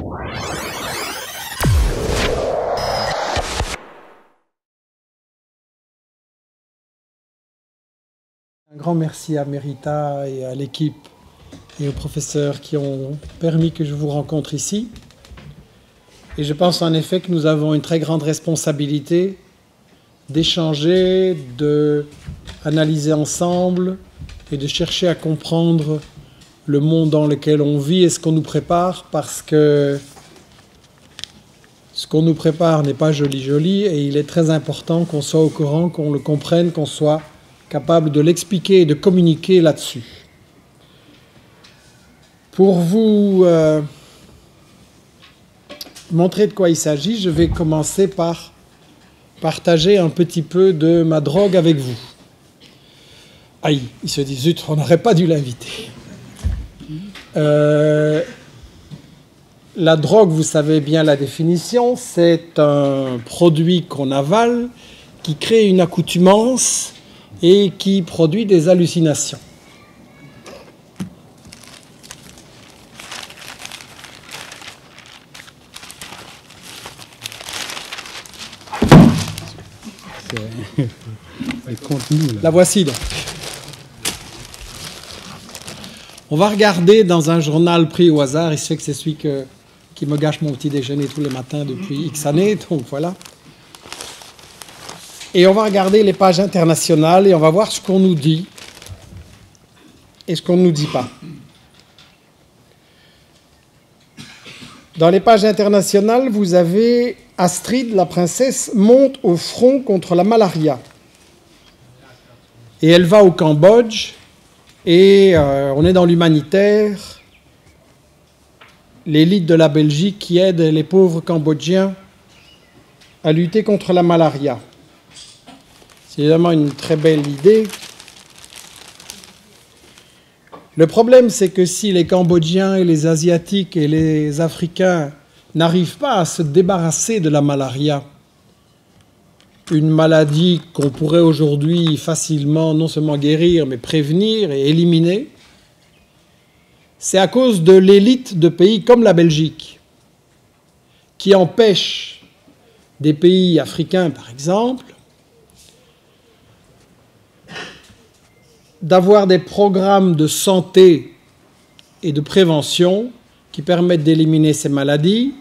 Un grand merci à Merita et à l'équipe et aux professeurs qui ont permis que je vous rencontre ici. Et je pense en effet que nous avons une très grande responsabilité d'échanger, d'analyser ensemble et de chercher à comprendre le monde dans lequel on vit et ce qu'on nous prépare, parce que ce qu'on nous prépare n'est pas joli et il est très important qu'on soit au courant, qu'on le comprenne, qu'on soit capable de l'expliquer et de communiquer là-dessus. Pour vous montrer de quoi il s'agit, je vais commencer par partager un petit peu de ma drogue avec vous. Aïe, il se dit, zut, on n'aurait pas dû l'inviter. La drogue, vous savez bien la définition, c'est un produit qu'on avale qui crée une accoutumance et qui produit des hallucinations. La voici donc. On va regarder dans un journal pris au hasard, il se fait que c'est celui qui me gâche mon petit déjeuner tous les matins depuis X années, donc voilà. Et on va regarder les pages internationales et on va voir ce qu'on nous dit et ce qu'on ne nous dit pas. Dans les pages internationales, vous avez Astrid, la princesse, monte au front contre la malaria. Et elle va au Cambodge, et on est dans l'humanitaire. L'élite de la Belgique qui aide les pauvres Cambodgiens à lutter contre la malaria. C'est évidemment une très belle idée. Le problème, c'est que si les Cambodgiens et les Asiatiques et les Africains n'arrivent pas à se débarrasser de la malaria, une maladie qu'on pourrait aujourd'hui facilement non seulement guérir, mais prévenir et éliminer, c'est à cause de l'élite de pays comme la Belgique, qui empêche des pays africains, par exemple, d'avoir des programmes de santé et de prévention qui permettent d'éliminer ces maladies,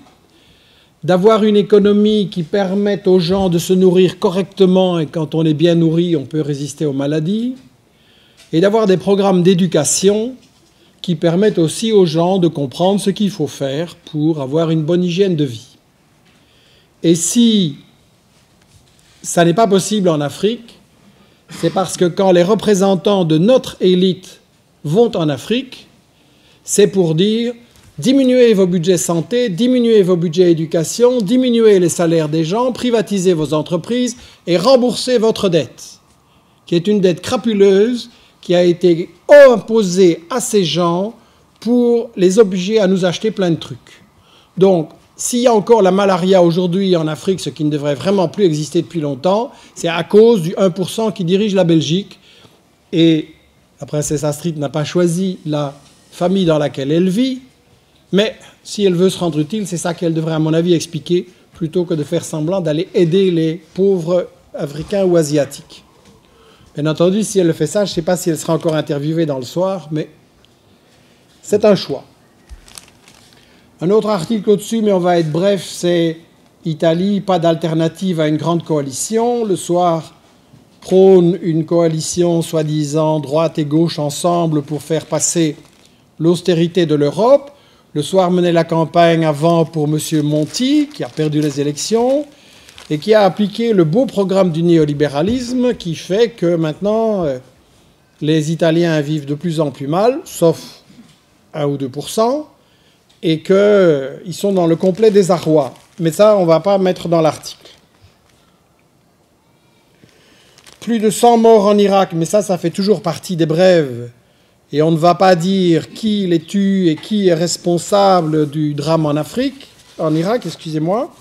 d'avoir une économie qui permette aux gens de se nourrir correctement, et quand on est bien nourri, on peut résister aux maladies, et d'avoir des programmes d'éducation qui permettent aussi aux gens de comprendre ce qu'il faut faire pour avoir une bonne hygiène de vie. Et si ça n'est pas possible en Afrique, c'est parce que quand les représentants de notre élite vont en Afrique, c'est pour dire diminuez vos budgets santé, diminuez vos budgets éducation, diminuez les salaires des gens, privatisez vos entreprises et remboursez votre dette, qui est une dette crapuleuse qui a été imposée à ces gens pour les obliger à nous acheter plein de trucs. Donc, s'il y a encore la malaria aujourd'hui en Afrique, ce qui ne devrait vraiment plus exister depuis longtemps, c'est à cause du 1% qui dirige la Belgique. Et la princesse Astrid n'a pas choisi la famille dans laquelle elle vit, mais si elle veut se rendre utile, c'est ça qu'elle devrait, à mon avis, expliquer, plutôt que de faire semblant d'aller aider les pauvres Africains ou Asiatiques. Bien entendu, si elle fait ça, je ne sais pas si elle sera encore interviewée dans le soir, mais c'est un choix. Un autre article au-dessus, mais on va être bref, c'est Italie, pas d'alternative à une grande coalition. Le soir, prône une coalition soi-disant droite et gauche ensemble pour faire passer l'austérité de l'Europe. Le soir, menait la campagne avant pour M. Monti, qui a perdu les élections, et qui a appliqué le beau programme du néolibéralisme qui fait que maintenant, les Italiens vivent de plus en plus mal, sauf 1 ou 2%, et qu'ils sont dans le complet désarroi. Mais ça, on ne va pas mettre dans l'article. Plus de 100 morts en Irak, mais ça fait toujours partie des brèves. Et on ne va pas dire qui les tue et qui est responsable du drame en Irak, excusez-moi.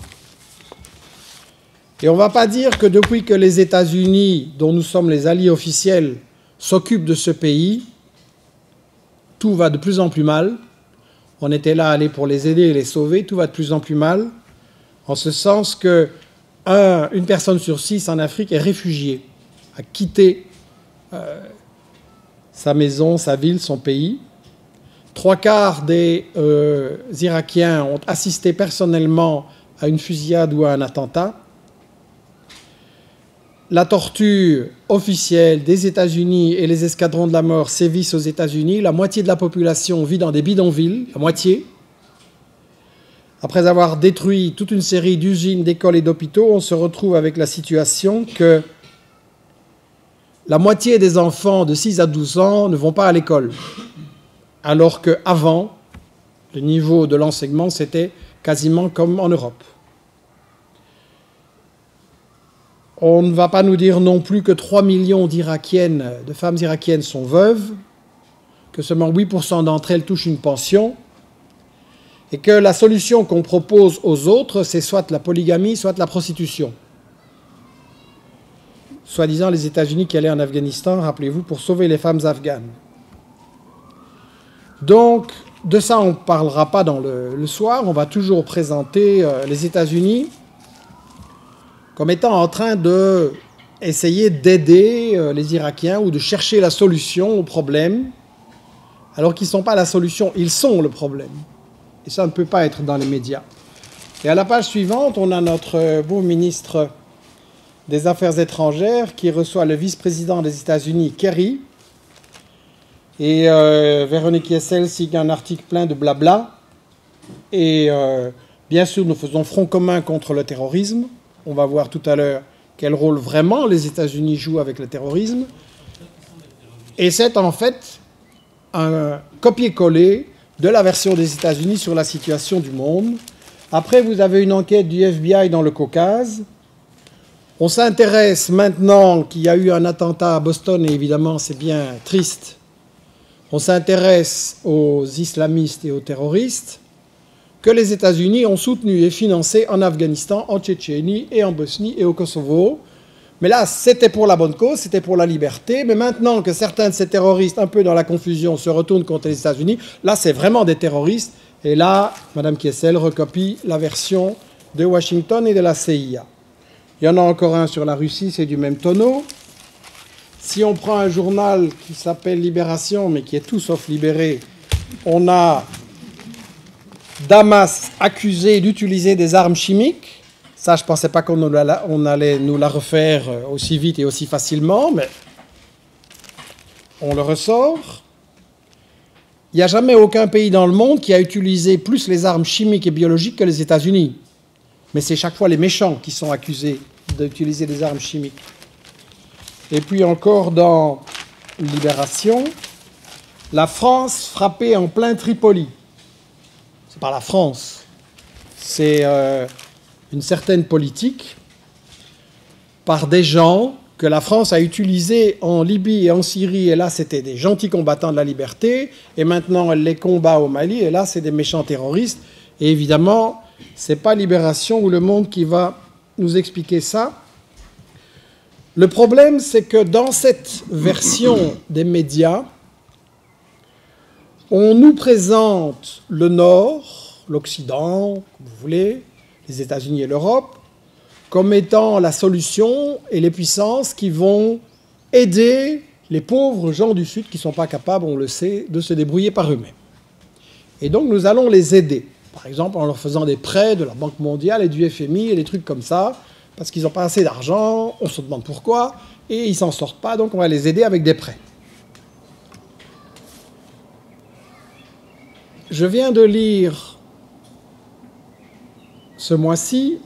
Et on ne va pas dire que depuis que les États-Unis, dont nous sommes les alliés officiels, s'occupent de ce pays, tout va de plus en plus mal. on était là, aller pour les aider et les sauver. Tout va de plus en plus mal, en ce sens que une personne sur 6 en Afrique est réfugiée, a quitté sa maison, sa ville, son pays. 3/4 des Irakiens ont assisté personnellement à une fusillade ou à un attentat. La torture officielle des États-Unis et les escadrons de la mort sévissent aux États-Unis. La moitié de la population vit dans des bidonvilles, la moitié. Après avoir détruit toute une série d'usines, d'écoles et d'hôpitaux, on se retrouve avec la situation que la moitié des enfants de 6 à 12 ans ne vont pas à l'école, alors qu'avant, le niveau de l'enseignement, c'était quasiment comme en Europe. On ne va pas nous dire non plus que 3 millions d'Irakiennes, de femmes irakiennes sont veuves, que seulement 8% d'entre elles touchent une pension, et que la solution qu'on propose aux autres, c'est soit la polygamie, soit la prostitution. Soi-disant les États-Unis qui allaient en Afghanistan, rappelez-vous, pour sauver les femmes afghanes. Donc, de ça, on ne parlera pas dans le soir. On va toujours présenter les États-Unis comme étant en train d'essayer d'aider les Irakiens ou de chercher la solution au problème, alors qu'ils ne sont pas la solution, ils sont le problème. Et ça ne peut pas être dans les médias. Et à la page suivante, on a notre beau ministre des Affaires étrangères qui reçoit le vice-président des États-Unis, Kerry. Et Véronique Yessel signe un article plein de blabla. Et bien sûr, nous faisons front commun contre le terrorisme. On va voir tout à l'heure quel rôle vraiment les États-Unis jouent avec le terrorisme. Et c'est en fait un copier-coller de la version des États-Unis sur la situation du monde. Après, vous avez une enquête du FBI dans le Caucase. On s'intéresse maintenant qu'il y a eu un attentat à Boston, et évidemment, c'est bien triste. On s'intéresse aux islamistes et aux terroristes que les États-Unis ont soutenus et financés en Afghanistan, en Tchétchénie et en Bosnie et au Kosovo. Mais là, c'était pour la bonne cause, c'était pour la liberté. Mais maintenant que certains de ces terroristes, un peu dans la confusion, se retournent contre les États-Unis, là, c'est vraiment des terroristes. Et là, Mme Kessel recopie la version de Washington et de la CIA. Il y en a encore un sur la Russie, c'est du même tonneau. Si on prend un journal qui s'appelle Libération, mais qui est tout sauf libéré, on a Damas accusé d'utiliser des armes chimiques. Ça, je ne pensais pas qu'on allait nous la refaire aussi vite et aussi facilement, mais on le ressort. Il n'y a jamais aucun pays dans le monde qui a utilisé plus les armes chimiques et biologiques que les États-Unis. Mais c'est chaque fois les méchants qui sont accusés d'utiliser des armes chimiques. Et puis encore dans Libération, la France frappée en plein Tripoli. C'est pas la France, c'est une certaine politique par des gens que la France a utilisés en Libye et en Syrie, et là c'était des gentils combattants de la liberté, et maintenant elle les combat au Mali, et là c'est des méchants terroristes, et évidemment, c'est pas Libération ou Le Monde qui va nous expliquer ça. Le problème, c'est que dans cette version des médias, on nous présente le Nord, l'Occident, comme vous voulez, les États-Unis et l'Europe, comme étant la solution et les puissances qui vont aider les pauvres gens du Sud qui ne sont pas capables, on le sait, de se débrouiller par eux-mêmes. Et donc nous allons les aider, par exemple en leur faisant des prêts de la Banque mondiale et du FMI et des trucs comme ça, parce qu'ils n'ont pas assez d'argent, on se demande pourquoi, et ils ne s'en sortent pas, donc on va les aider avec des prêts. Je viens de lire ce mois-ci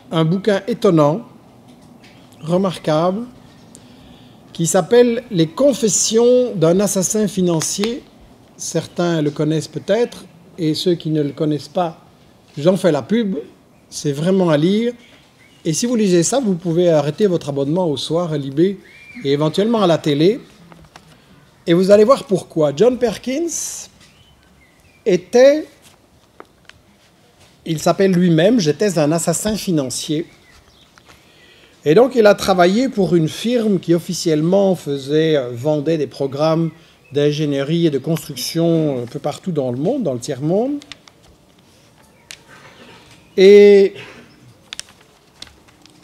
un bouquin étonnant, remarquable, qui s'appelle « Les confessions d'un assassin financier ». Certains le connaissent peut-être, et ceux qui ne le connaissent pas, j'en fais la pub, c'est vraiment à lire. Et si vous lisez ça, vous pouvez arrêter votre abonnement au soir à Libé et éventuellement à la télé. Et vous allez voir pourquoi. John Perkins il s'appelle lui-même « J'étais un assassin financier ». Et donc il a travaillé pour une firme qui officiellement vendait des programmes d'ingénierie et de construction un peu partout dans le monde, dans le tiers-monde. Et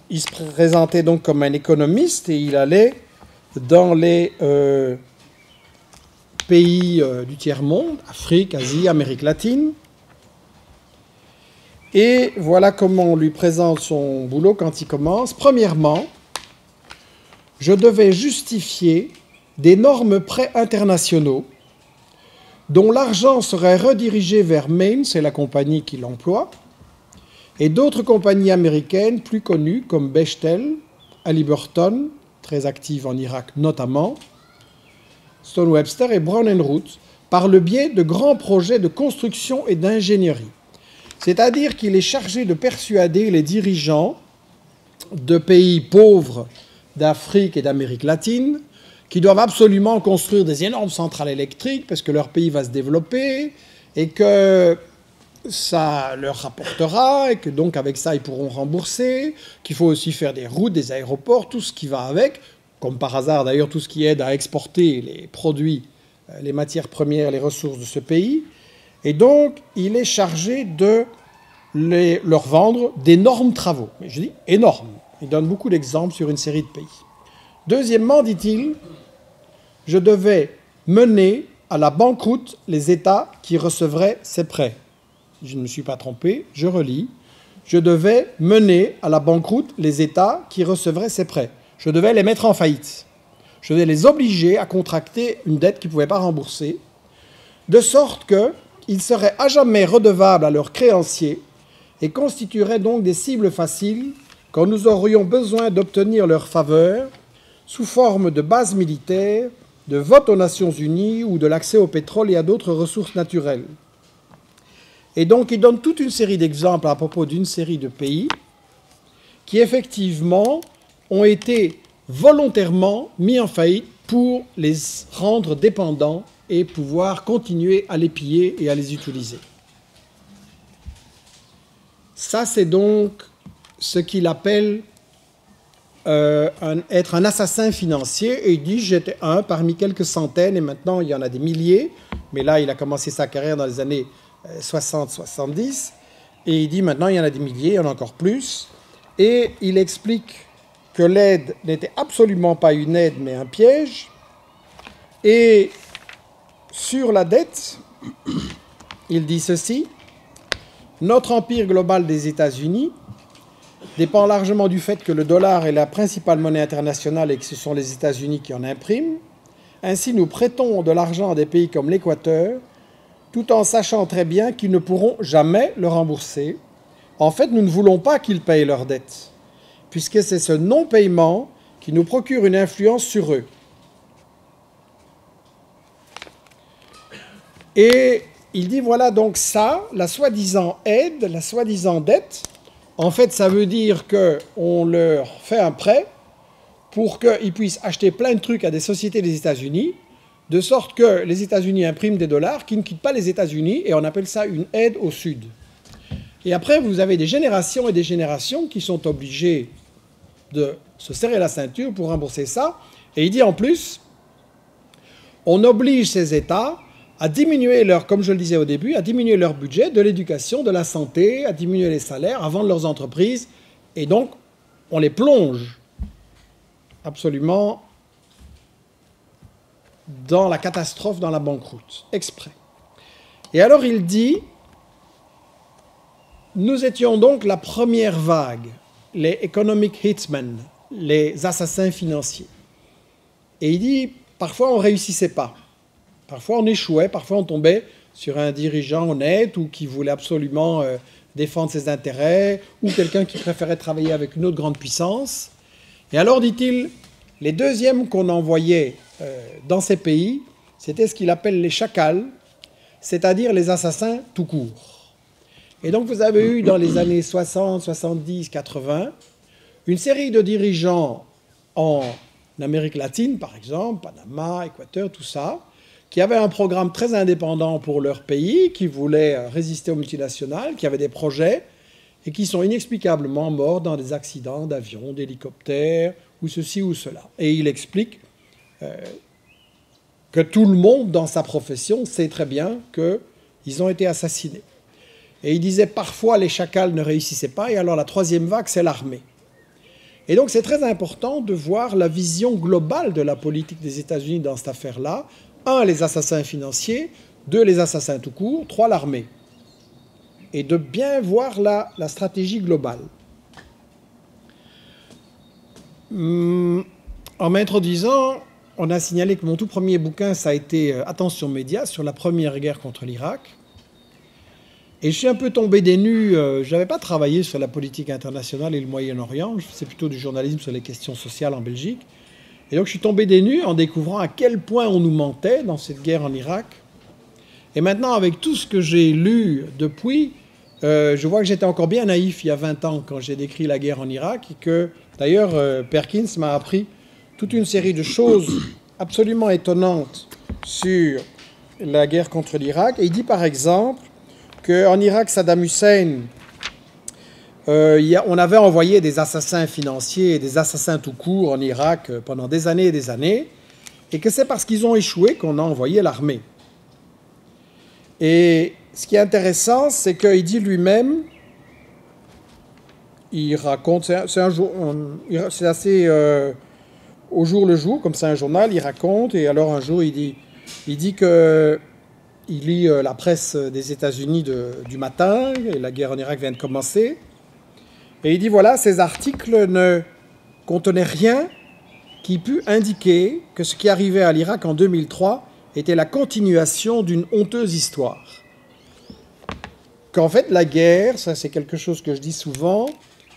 il se présentait donc comme un économiste et il allait dans les pays du tiers-monde, Afrique, Asie, Amérique latine. Et voilà comment on lui présente son boulot quand il commence. Premièrement, je devais justifier d'énormes prêts internationaux dont l'argent serait redirigé vers Main, c'est la compagnie qui l'emploie, et d'autres compagnies américaines plus connues comme Bechtel, Halliburton, très active en Irak notamment, Stone Webster et Brown & Root, par le biais de grands projets de construction et d'ingénierie. C'est-à-dire qu'il est chargé de persuader les dirigeants de pays pauvres d'Afrique et d'Amérique latine qui doivent absolument construire des énormes centrales électriques parce que leur pays va se développer et que ça leur rapportera et que donc avec ça ils pourront rembourser, qu'il faut aussi faire des routes, des aéroports, tout ce qui va avec, comme par hasard d'ailleurs tout ce qui aide à exporter les produits, les matières premières, les ressources de ce pays. Et donc il est chargé de leur vendre d'énormes travaux. Mais je dis énormes. Il donne beaucoup d'exemples sur une série de pays. Deuxièmement, dit-il, je devais mener à la banqueroute les États qui recevraient ces prêts. Je ne me suis pas trompé, je relis. Je devais mener à la banqueroute les États qui recevraient ces prêts. Je devais les mettre en faillite. Je devais les obliger à contracter une dette qu'ils ne pouvaient pas rembourser, de sorte qu'ils seraient à jamais redevables à leurs créanciers et constitueraient donc des cibles faciles quand nous aurions besoin d'obtenir leur faveur sous forme de bases militaires, de vote aux Nations Unies ou de l'accès au pétrole et à d'autres ressources naturelles. Et donc il donne toute une série d'exemples à propos d'une série de pays qui effectivement ont été volontairement mis en faillite pour les rendre dépendants et pouvoir continuer à les piller et à les utiliser. Ça, c'est donc ce qu'il appelle être un assassin financier. Et il dit, j'étais un parmi quelques centaines, et maintenant il y en a des milliers. Mais là, il a commencé sa carrière dans les années 60-70. Et il dit, maintenant il y en a des milliers, il y en a encore plus. Et il explique que l'aide n'était absolument pas une aide, mais un piège. Et sur la dette, il dit ceci: notre empire global des États-Unis dépend largement du fait que le dollar est la principale monnaie internationale et que ce sont les États-Unis qui en impriment. Ainsi, nous prêtons de l'argent à des pays comme l'Équateur, tout en sachant très bien qu'ils ne pourront jamais le rembourser. En fait, nous ne voulons pas qu'ils payent leurs dettes, puisque c'est ce non-paiement qui nous procure une influence sur eux. Et il dit, voilà donc ça, la soi-disant aide, la soi-disant dette, en fait, ça veut dire qu'on leur fait un prêt pour qu'ils puissent acheter plein de trucs à des sociétés des États-Unis, de sorte que les États-Unis impriment des dollars qui ne quittent pas les États-Unis, et on appelle ça une aide au Sud. Et après, vous avez des générations et des générations qui sont obligées de se serrer la ceinture pour rembourser ça. Et il dit en plus, on oblige ces États à diminuer leur, comme je le disais au début, à diminuer leur budget de l'éducation, de la santé, à diminuer les salaires, à vendre leurs entreprises. Et donc, on les plonge absolument dans la catastrophe, dans la banqueroute, exprès. Et alors il dit, nous étions donc la première vague, les economic hitmen, les assassins financiers. Et il dit, parfois on ne réussissait pas. Parfois on échouait, parfois on tombait sur un dirigeant honnête ou qui voulait absolument défendre ses intérêts ou quelqu'un qui préférait travailler avec une autre grande puissance. Et alors, dit-il, les deuxièmes qu'on envoyait dans ces pays, c'était ce qu'il appelle les chacals, c'est-à-dire les assassins tout court. Et donc vous avez eu dans les années 60, 70, 80, une série de dirigeants en Amérique latine, par exemple, Panama, Équateur, tout ça, qui avaient un programme très indépendant pour leur pays, qui voulaient résister aux multinationales, qui avaient des projets, et qui sont inexplicablement morts dans des accidents d'avions, d'hélicoptères, ou ceci ou cela. Et il explique que tout le monde dans sa profession sait très bien qu'ils ont été assassinés. Et il disait parfois les chacals ne réussissaient pas, et alors la troisième vague, c'est l'armée. Et donc c'est très important de voir la vision globale de la politique des États-Unis dans cette affaire-là. 1, les assassins financiers, 2, les assassins tout court, 3, l'armée. Et de bien voir la stratégie globale. En m'introduisant, on a signalé que mon tout premier bouquin, ça a été Attention médias sur la première guerre contre l'Irak. Et je suis un peu tombé des nues, je n'avais pas travaillé sur la politique internationale et le Moyen-Orient, je faisais plutôt du journalisme sur les questions sociales en Belgique. Et donc je suis tombé des nues en découvrant à quel point on nous mentait dans cette guerre en Irak. Et maintenant, avec tout ce que j'ai lu depuis, je vois que j'étais encore bien naïf il y a 20 ans quand j'ai décrit la guerre en Irak, et que d'ailleurs Perkins m'a appris toute une série de choses absolument étonnantes sur la guerre contre l'Irak. Et il dit par exemple qu'en Irak, Saddam Hussein, on avait envoyé des assassins financiers et des assassins tout court en Irak pendant des années, et que c'est parce qu'ils ont échoué qu'on a envoyé l'armée. Et ce qui est intéressant, c'est qu'il dit lui-même, il raconte, c'est assez au jour le jour, comme c'est un journal, il raconte, et alors un jour il dit que il lit la presse des États-Unis du matin, et la guerre en Irak vient de commencer, et il dit voilà, ces articles ne contenaient rien qui pût indiquer que ce qui arrivait à l'Irak en 2003 était la continuation d'une honteuse histoire. Qu'en fait la guerre, ça c'est quelque chose que je dis souvent,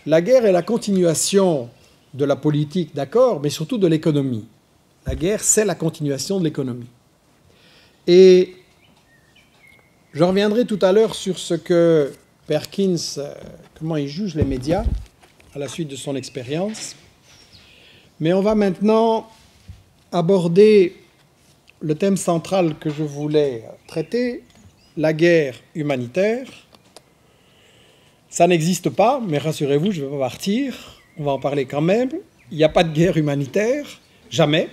la guerre est la continuation de la politique, d'accord, mais surtout de l'économie. La guerre, c'est la continuation de l'économie. Et je reviendrai tout à l'heure sur ce que Perkins, comment il juge les médias à la suite de son expérience. Mais on va maintenant aborder le thème central que je voulais traiter, la guerre humanitaire. Ça n'existe pas, mais rassurez-vous, je ne vais pas partir. On va en parler quand même. Il n'y a pas de guerre humanitaire, jamais.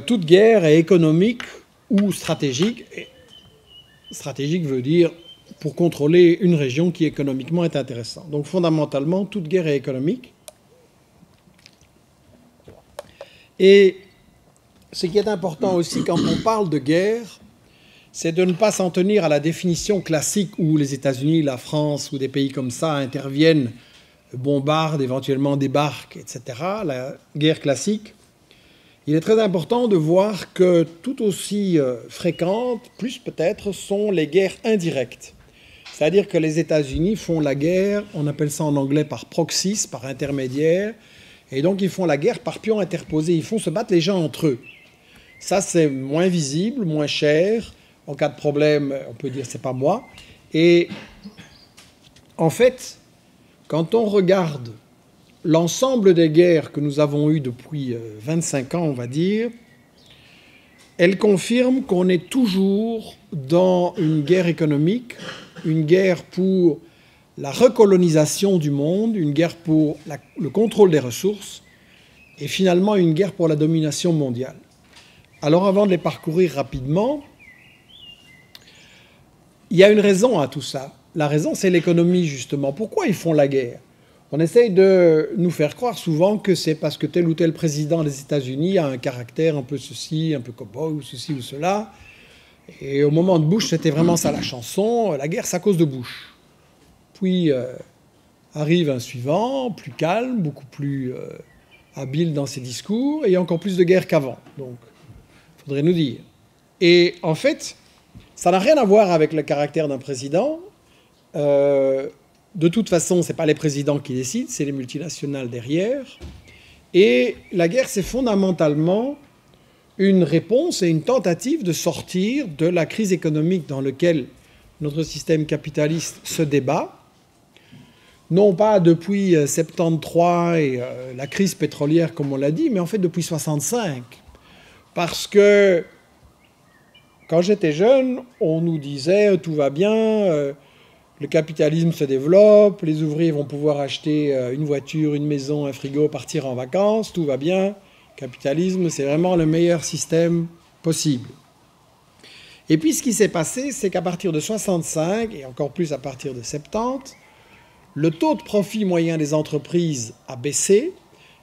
Toute guerre est économique ou stratégique. Et stratégique veut dire pour contrôler une région qui économiquement est intéressante. Donc fondamentalement, toute guerre est économique. Et ce qui est important aussi quand on parle de guerre, c'est de ne pas s'en tenir à la définition classique où les États-Unis, la France ou des pays comme ça interviennent, bombardent, éventuellement débarquent, etc. La guerre classique. Il est très important de voir que tout aussi fréquentes, plus peut-être, sont les guerres indirectes. C'est-à-dire que les États-Unis font la guerre, on appelle ça en anglais par proxys, par intermédiaire, et donc ils font la guerre par pion interposé, ils font se battre les gens entre eux. Ça, c'est moins visible, moins cher. En cas de problème, on peut dire c'est pas moi. Et en fait, quand on regarde l'ensemble des guerres que nous avons eues depuis 25 ans, on va dire, elles confirment qu'on est toujours dans une guerre économique, une guerre pour la recolonisation du monde, une guerre pour le contrôle des ressources, et finalement une guerre pour la domination mondiale. Alors avant de les parcourir rapidement, il y a une raison à tout ça. La raison, c'est l'économie, justement. Pourquoi ils font la guerre? On essaye de nous faire croire souvent que c'est parce que tel ou tel président des États-Unis a un caractère un peu ceci, un peu cow-boy, ou ceci ou cela. Et au moment de Bush, c'était vraiment ça la chanson. La guerre, c'est à cause de Bush. Puis arrive un suivant, plus calme, beaucoup plus habile dans ses discours, et encore plus de guerre qu'avant. Donc, il faudrait nous dire. Et en fait, ça n'a rien à voir avec le caractère d'un président. De toute façon, ce n'est pas les présidents qui décident, c'est les multinationales derrière. Et la guerre, c'est fondamentalement une réponse et une tentative de sortir de la crise économique dans laquelle notre système capitaliste se débat. Non pas depuis 73 et la crise pétrolière, comme on l'a dit, mais en fait depuis 65. Parce que quand j'étais jeune, on nous disait tout va bien, le capitalisme se développe, les ouvriers vont pouvoir acheter une voiture, une maison, un frigo, partir en vacances, tout va bien. Le capitalisme, c'est vraiment le meilleur système possible. Et puis ce qui s'est passé, c'est qu'à partir de 65, et encore plus à partir de 70, le taux de profit moyen des entreprises a baissé.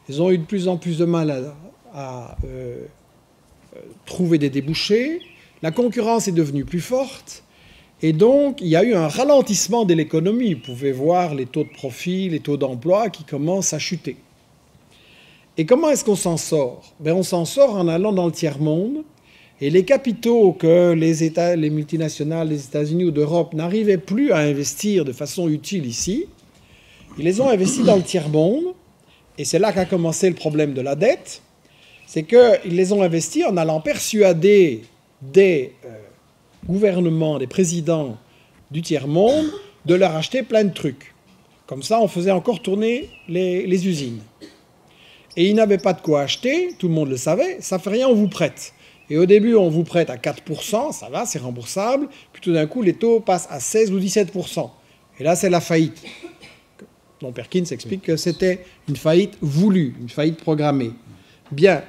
Ils ont eu de plus en plus de mal à trouver des débouchés. La concurrence est devenue plus forte. Et donc, il y a eu un ralentissement de l'économie. Vous pouvez voir les taux de profit, les taux d'emploi qui commencent à chuter. Et comment est-ce qu'on s'en sort? On s'en sort en allant dans le tiers-monde. Et les capitaux que les multinationales des États-Unis ou d'Europe n'arrivaient plus à investir de façon utile ici, ils les ont investis dans le tiers-monde. Et c'est là qu'a commencé le problème de la dette. C'est qu'ils les ont investis en allant persuader des gouvernements, des présidents du tiers-monde de leur acheter plein de trucs. Comme ça, on faisait encore tourner les usines. Et ils n'avaient pas de quoi acheter, tout le monde le savait, ça fait rien, on vous prête. Et au début, on vous prête à 4%, ça va, c'est remboursable. Puis tout d'un coup, les taux passent à 16 ou 17%. Et là, c'est la faillite. Donc Perkins explique que c'était une faillite voulue, une faillite programmée. Bien.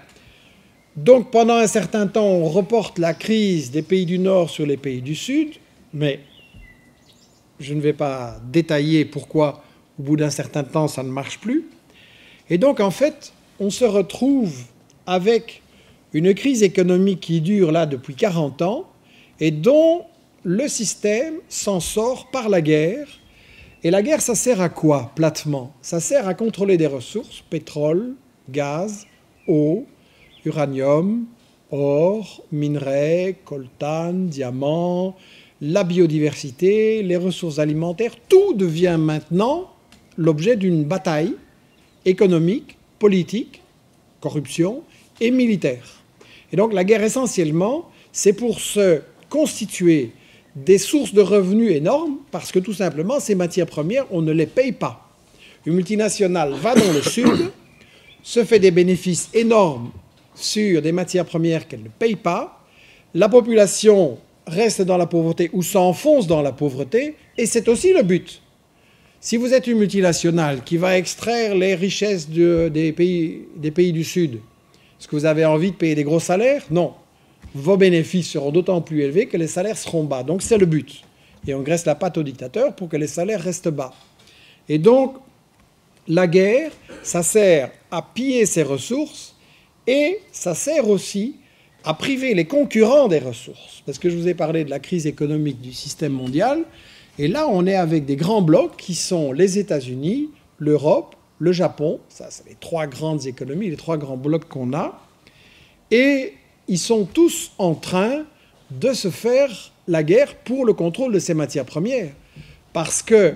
Donc pendant un certain temps, on reporte la crise des pays du Nord sur les pays du Sud, mais je ne vais pas détailler pourquoi, au bout d'un certain temps, ça ne marche plus. Et donc, en fait, on se retrouve avec une crise économique qui dure là depuis 40 ans et dont le système s'en sort par la guerre. Et la guerre, ça sert à quoi, platement? Ça sert à contrôler des ressources, pétrole, gaz, eau, uranium, or, minerais, coltan, diamants, la biodiversité, les ressources alimentaires. Tout devient maintenant l'objet d'une bataille économique, politique, corruption et militaire. Et donc la guerre, essentiellement, c'est pour se constituer des sources de revenus énormes, parce que tout simplement, ces matières premières, on ne les paye pas. Une multinationale va dans le Sud, se fait des bénéfices énormes sur des matières premières qu'elle ne paye pas, la population reste dans la pauvreté ou s'enfonce dans la pauvreté, et c'est aussi le but. Si vous êtes une multinationale qui va extraire les richesses des pays du Sud, est-ce que vous avez envie de payer des gros salaires? Non. Vos bénéfices seront d'autant plus élevés que les salaires seront bas. Donc c'est le but. Et on graisse la patte au dictateur pour que les salaires restent bas. Et donc, la guerre, ça sert à piller ces ressources et ça sert aussi à priver les concurrents des ressources. Parce que je vous ai parlé de la crise économique du système mondial. Et là, on est avec des grands blocs qui sont les États-Unis, l'Europe, le Japon. Ça, c'est les trois grandes économies, les trois grands blocs qu'on a. Et ils sont tous en train de se faire la guerre pour le contrôle de ces matières premières. Parce que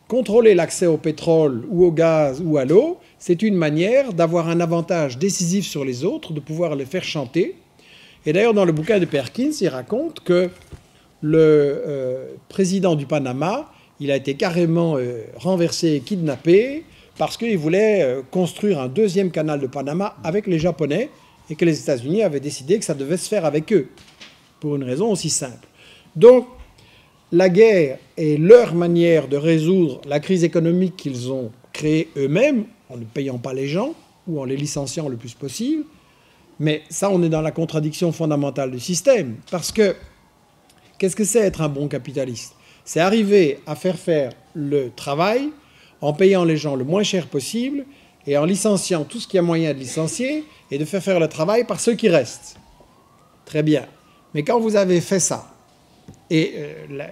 contrôler l'accès au pétrole ou au gaz ou à l'eau, c'est une manière d'avoir un avantage décisif sur les autres, de pouvoir les faire chanter. Et d'ailleurs, dans le bouquin de Perkins, il raconte que le président du Panama, il a été carrément renversé et kidnappé parce qu'il voulait construire un deuxième canal de Panama avec les Japonais et que les États-Unis avaient décidé que ça devait se faire avec eux, pour une raison aussi simple. Donc, la guerre est leur manière de résoudre la crise économique qu'ils ont créée eux-mêmes, en ne payant pas les gens ou en les licenciant le plus possible. Mais ça, on est dans la contradiction fondamentale du système. Parce que, qu'est-ce que c'est être un bon capitaliste? C'est arriver à faire le travail en payant les gens le moins cher possible et en licenciant tout ce qu'il y a moyen de licencier et de faire le travail par ceux qui restent. Très bien. Mais quand vous avez fait ça, et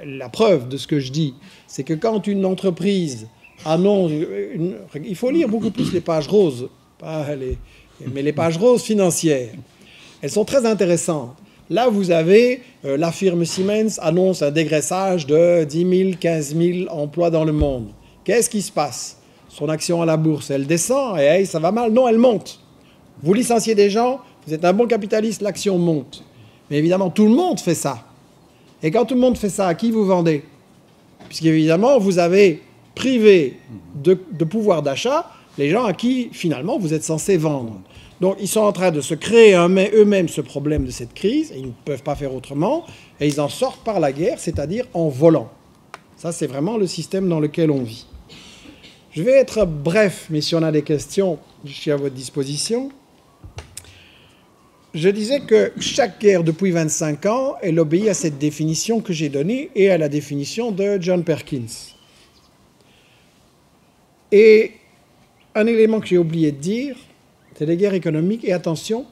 la preuve de ce que je dis, c'est que quand une entreprise annonce... il faut lire beaucoup plus les pages roses, mais les pages roses financières. Elles sont très intéressantes. Là, vous avez la firme Siemens annonce un dégraissage de 10 000, 15 000 emplois dans le monde. Qu'est-ce qui se passe? Son action à la bourse, elle descend et hey, ça va mal? Non, elle monte. Vous licenciez des gens, vous êtes un bon capitaliste, l'action monte. Mais évidemment, tout le monde fait ça. Et quand tout le monde fait ça, à qui vous vendez? Puisqu'évidemment, vous avez privé de pouvoir d'achat les gens à qui, finalement, vous êtes censé vendre. Donc, ils sont en train de se créer eux-mêmes ce problème de cette crise, et ils ne peuvent pas faire autrement, et ils en sortent par la guerre, c'est-à-dire en volant. Ça, c'est vraiment le système dans lequel on vit. Je vais être bref, mais si on a des questions, je suis à votre disposition. je disais que chaque guerre depuis 25 ans, elle obéit à cette définition que j'ai donnée et à la définition de John Perkins. Et un élément que j'ai oublié de dire, c'est les guerres économiques. Et attention,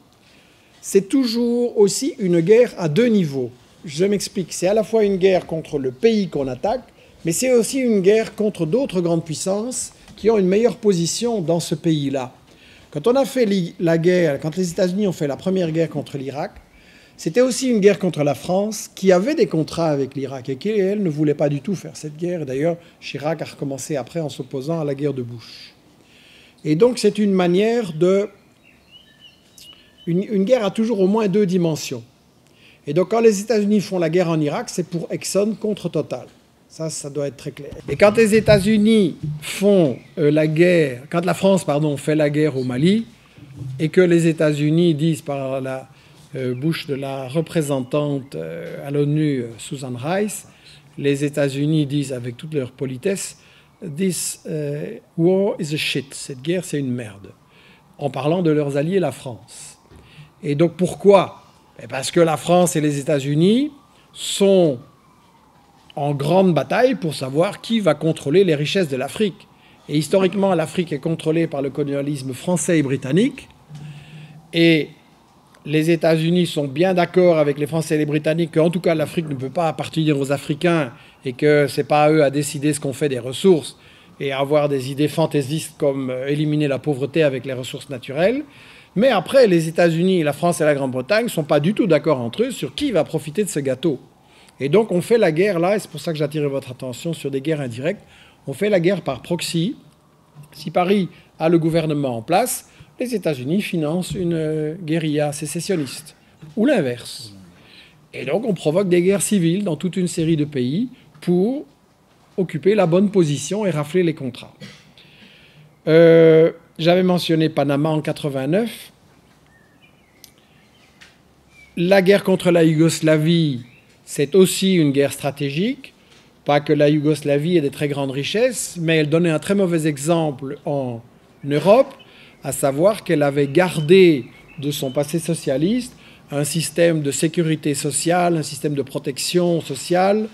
c'est toujours aussi une guerre à deux niveaux. Je m'explique, c'est à la fois une guerre contre le pays qu'on attaque, mais c'est aussi une guerre contre d'autres grandes puissances qui ont une meilleure position dans ce pays-là. Quand on a fait la guerre, quand les États-Unis ont fait la première guerre contre l'Irak, c'était aussi une guerre contre la France qui avait des contrats avec l'Irak et qui, elle, ne voulait pas du tout faire cette guerre. D'ailleurs, Chirac a recommencé après en s'opposant à la guerre de Bush. Et donc, c'est une manière de... Une guerre a toujours au moins deux dimensions. Et donc, quand les États-Unis font la guerre en Irak, c'est pour Exxon contre Total. Ça doit être très clair. Et quand les États-Unis font la guerre, quand la France, fait la guerre au Mali, et que les États-Unis disent par la bouche de la représentante à l'ONU, Susan Rice, les États-Unis disent avec toute leur politesse, This war is a shit. Cette guerre, c'est une merde. En parlant de leurs alliés, la France. Et donc pourquoi ? Parce que la France et les États-Unis sont en grande bataille pour savoir qui va contrôler les richesses de l'Afrique. Et historiquement, l'Afrique est contrôlée par le colonialisme français et britannique. Et les États-Unis sont bien d'accord avec les Français et les Britanniques qu'en tout cas l'Afrique ne peut pas appartenir aux Africains et que ce n'est pas à eux à décider ce qu'on fait des ressources et avoir des idées fantaisistes comme éliminer la pauvreté avec les ressources naturelles. Mais après, les États-Unis, la France et la Grande-Bretagne ne sont pas du tout d'accord entre eux sur qui va profiter de ce gâteau. Et donc on fait la guerre là, et c'est pour ça que j'attire votre attention sur des guerres indirectes, on fait la guerre par proxy. Si Paris a le gouvernement en place, les États-Unis financent une guérilla sécessionniste, ou l'inverse. Et donc on provoque des guerres civiles dans toute une série de pays pour occuper la bonne position et rafler les contrats. J'avais mentionné Panama en 89. La guerre contre la Yougoslavie, c'est aussi une guerre stratégique. Pas que la Yougoslavie ait des très grandes richesses, mais elle donnait un très mauvais exemple en Europe, à savoir qu'elle avait gardé de son passé socialiste un système de sécurité sociale, un système de protection sociale,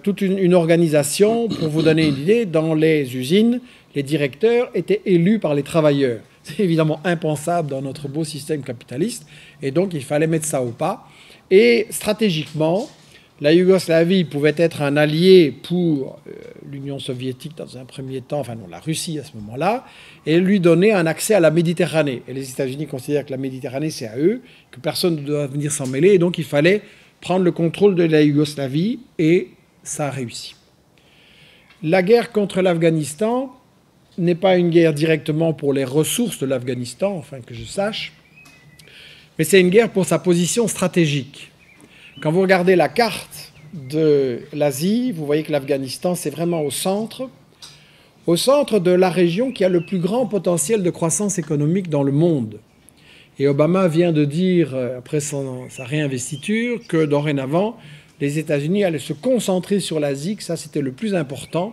toute une organisation. Pour vous donner une idée, dans les usines, les directeurs étaient élus par les travailleurs. C'est évidemment impensable dans notre beau système capitaliste, et donc il fallait mettre ça au pas. Et stratégiquement, la Yougoslavie pouvait être un allié pour l'Union soviétique dans un premier temps, enfin non, la Russie à ce moment-là, et lui donner un accès à la Méditerranée. Et les États-Unis considèrent que la Méditerranée, c'est à eux, que personne ne doit venir s'en mêler, et donc il fallait prendre le contrôle de la Yougoslavie, et ça a réussi. La guerre contre l'Afghanistan n'est pas une guerre directement pour les ressources de l'Afghanistan, enfin que je sache, mais c'est une guerre pour sa position stratégique. Quand vous regardez la carte de l'Asie, vous voyez que l'Afghanistan, c'est vraiment au centre de la région qui a le plus grand potentiel de croissance économique dans le monde. Et Obama vient de dire, après sa réinvestiture, que dorénavant, les États-Unis allaient se concentrer sur l'Asie, que ça c'était le plus important,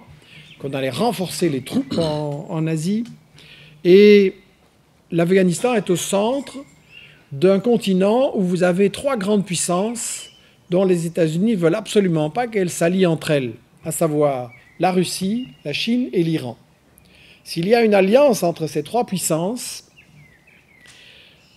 qu'on allait renforcer les troupes en Asie. Et l'Afghanistan est au centre d'un continent où vous avez trois grandes puissances dont les États-Unis ne veulent absolument pas qu'elles s'allient entre elles, à savoir la Russie, la Chine et l'Iran. S'il y a une alliance entre ces trois puissances,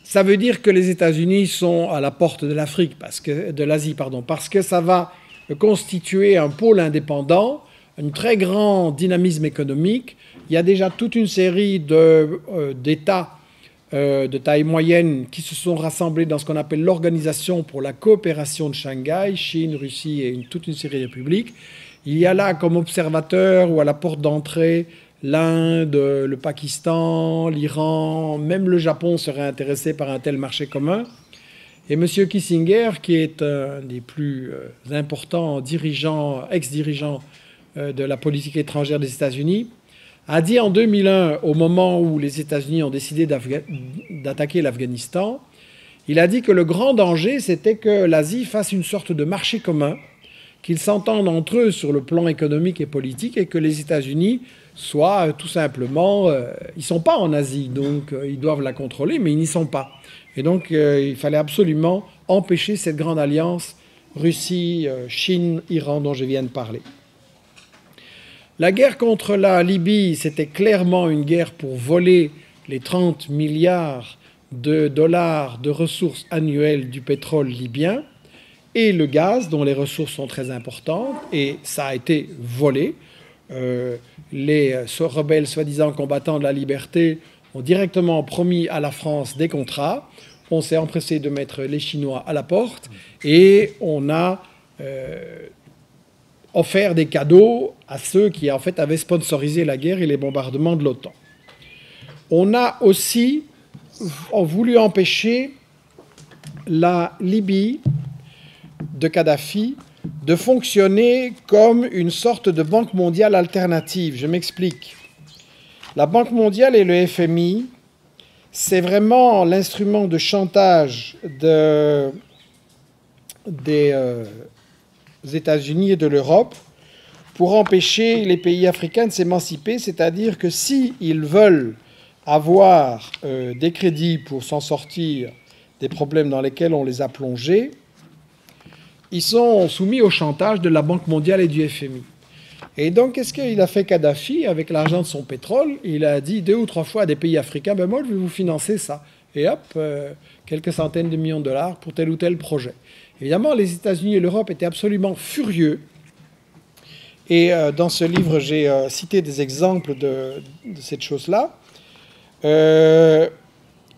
ça veut dire que les États-Unis sont à la porte de l'Asie, parce que ça va constituer un pôle indépendant, un très grand dynamisme économique. Il y a déjà toute une série d'États de taille moyenne qui se sont rassemblés dans ce qu'on appelle l'Organisation pour la coopération de Shanghai, Chine, Russie et toute une série de républiques. Il y a là comme observateurs ou à la porte d'entrée l'Inde, le Pakistan, l'Iran, même le Japon serait intéressé par un tel marché commun. Et M. Kissinger, qui est un des plus importants ex-dirigeants de la politique étrangère des États-Unis, a dit en 2001, au moment où les États-Unis ont décidé d'attaquer l'Afghanistan, il a dit que le grand danger, c'était que l'Asie fasse une sorte de marché commun, qu'ils s'entendent entre eux sur le plan économique et politique, et que les États-Unis soient tout simplement... ils ne sont pas en Asie, donc ils doivent la contrôler, mais ils n'y sont pas. Et donc, il fallait absolument empêcher cette grande alliance Russie, Chine, Iran dont je viens de parler. La guerre contre la Libye, c'était clairement une guerre pour voler les 30 milliards de dollars de ressources annuelles du pétrole libyen et le gaz, dont les ressources sont très importantes, et ça a été volé. Les rebelles soi-disant combattants de la liberté ont directement promis à la France des contrats. On s'est empressé de mettre les Chinois à la porte et on a offert des cadeaux à ceux qui en fait avaient sponsorisé la guerre et les bombardements de l'OTAN. On a aussi voulu empêcher la Libye de Kadhafi de fonctionner comme une sorte de banque mondiale alternative. Je m'explique. La Banque mondiale et le FMI, c'est vraiment l'instrument de chantage des États-Unis et de l'Europe pour empêcher les pays africains de s'émanciper, c'est-à-dire que s'ils veulent avoir des crédits pour s'en sortir des problèmes dans lesquels on les a plongés, ils sont soumis au chantage de la Banque mondiale et du FMI. Et donc, qu'est-ce qu'il a fait Kadhafi avec l'argent de son pétrole? Il a dit 2 ou 3 fois à des pays africains, ben moi, je vais vous financer ça. Et hop, quelques centaines de millions de dollars pour tel ou tel projet. Évidemment, les États-Unis et l'Europe étaient absolument furieux. Et dans ce livre, j'ai cité des exemples de cette chose-là.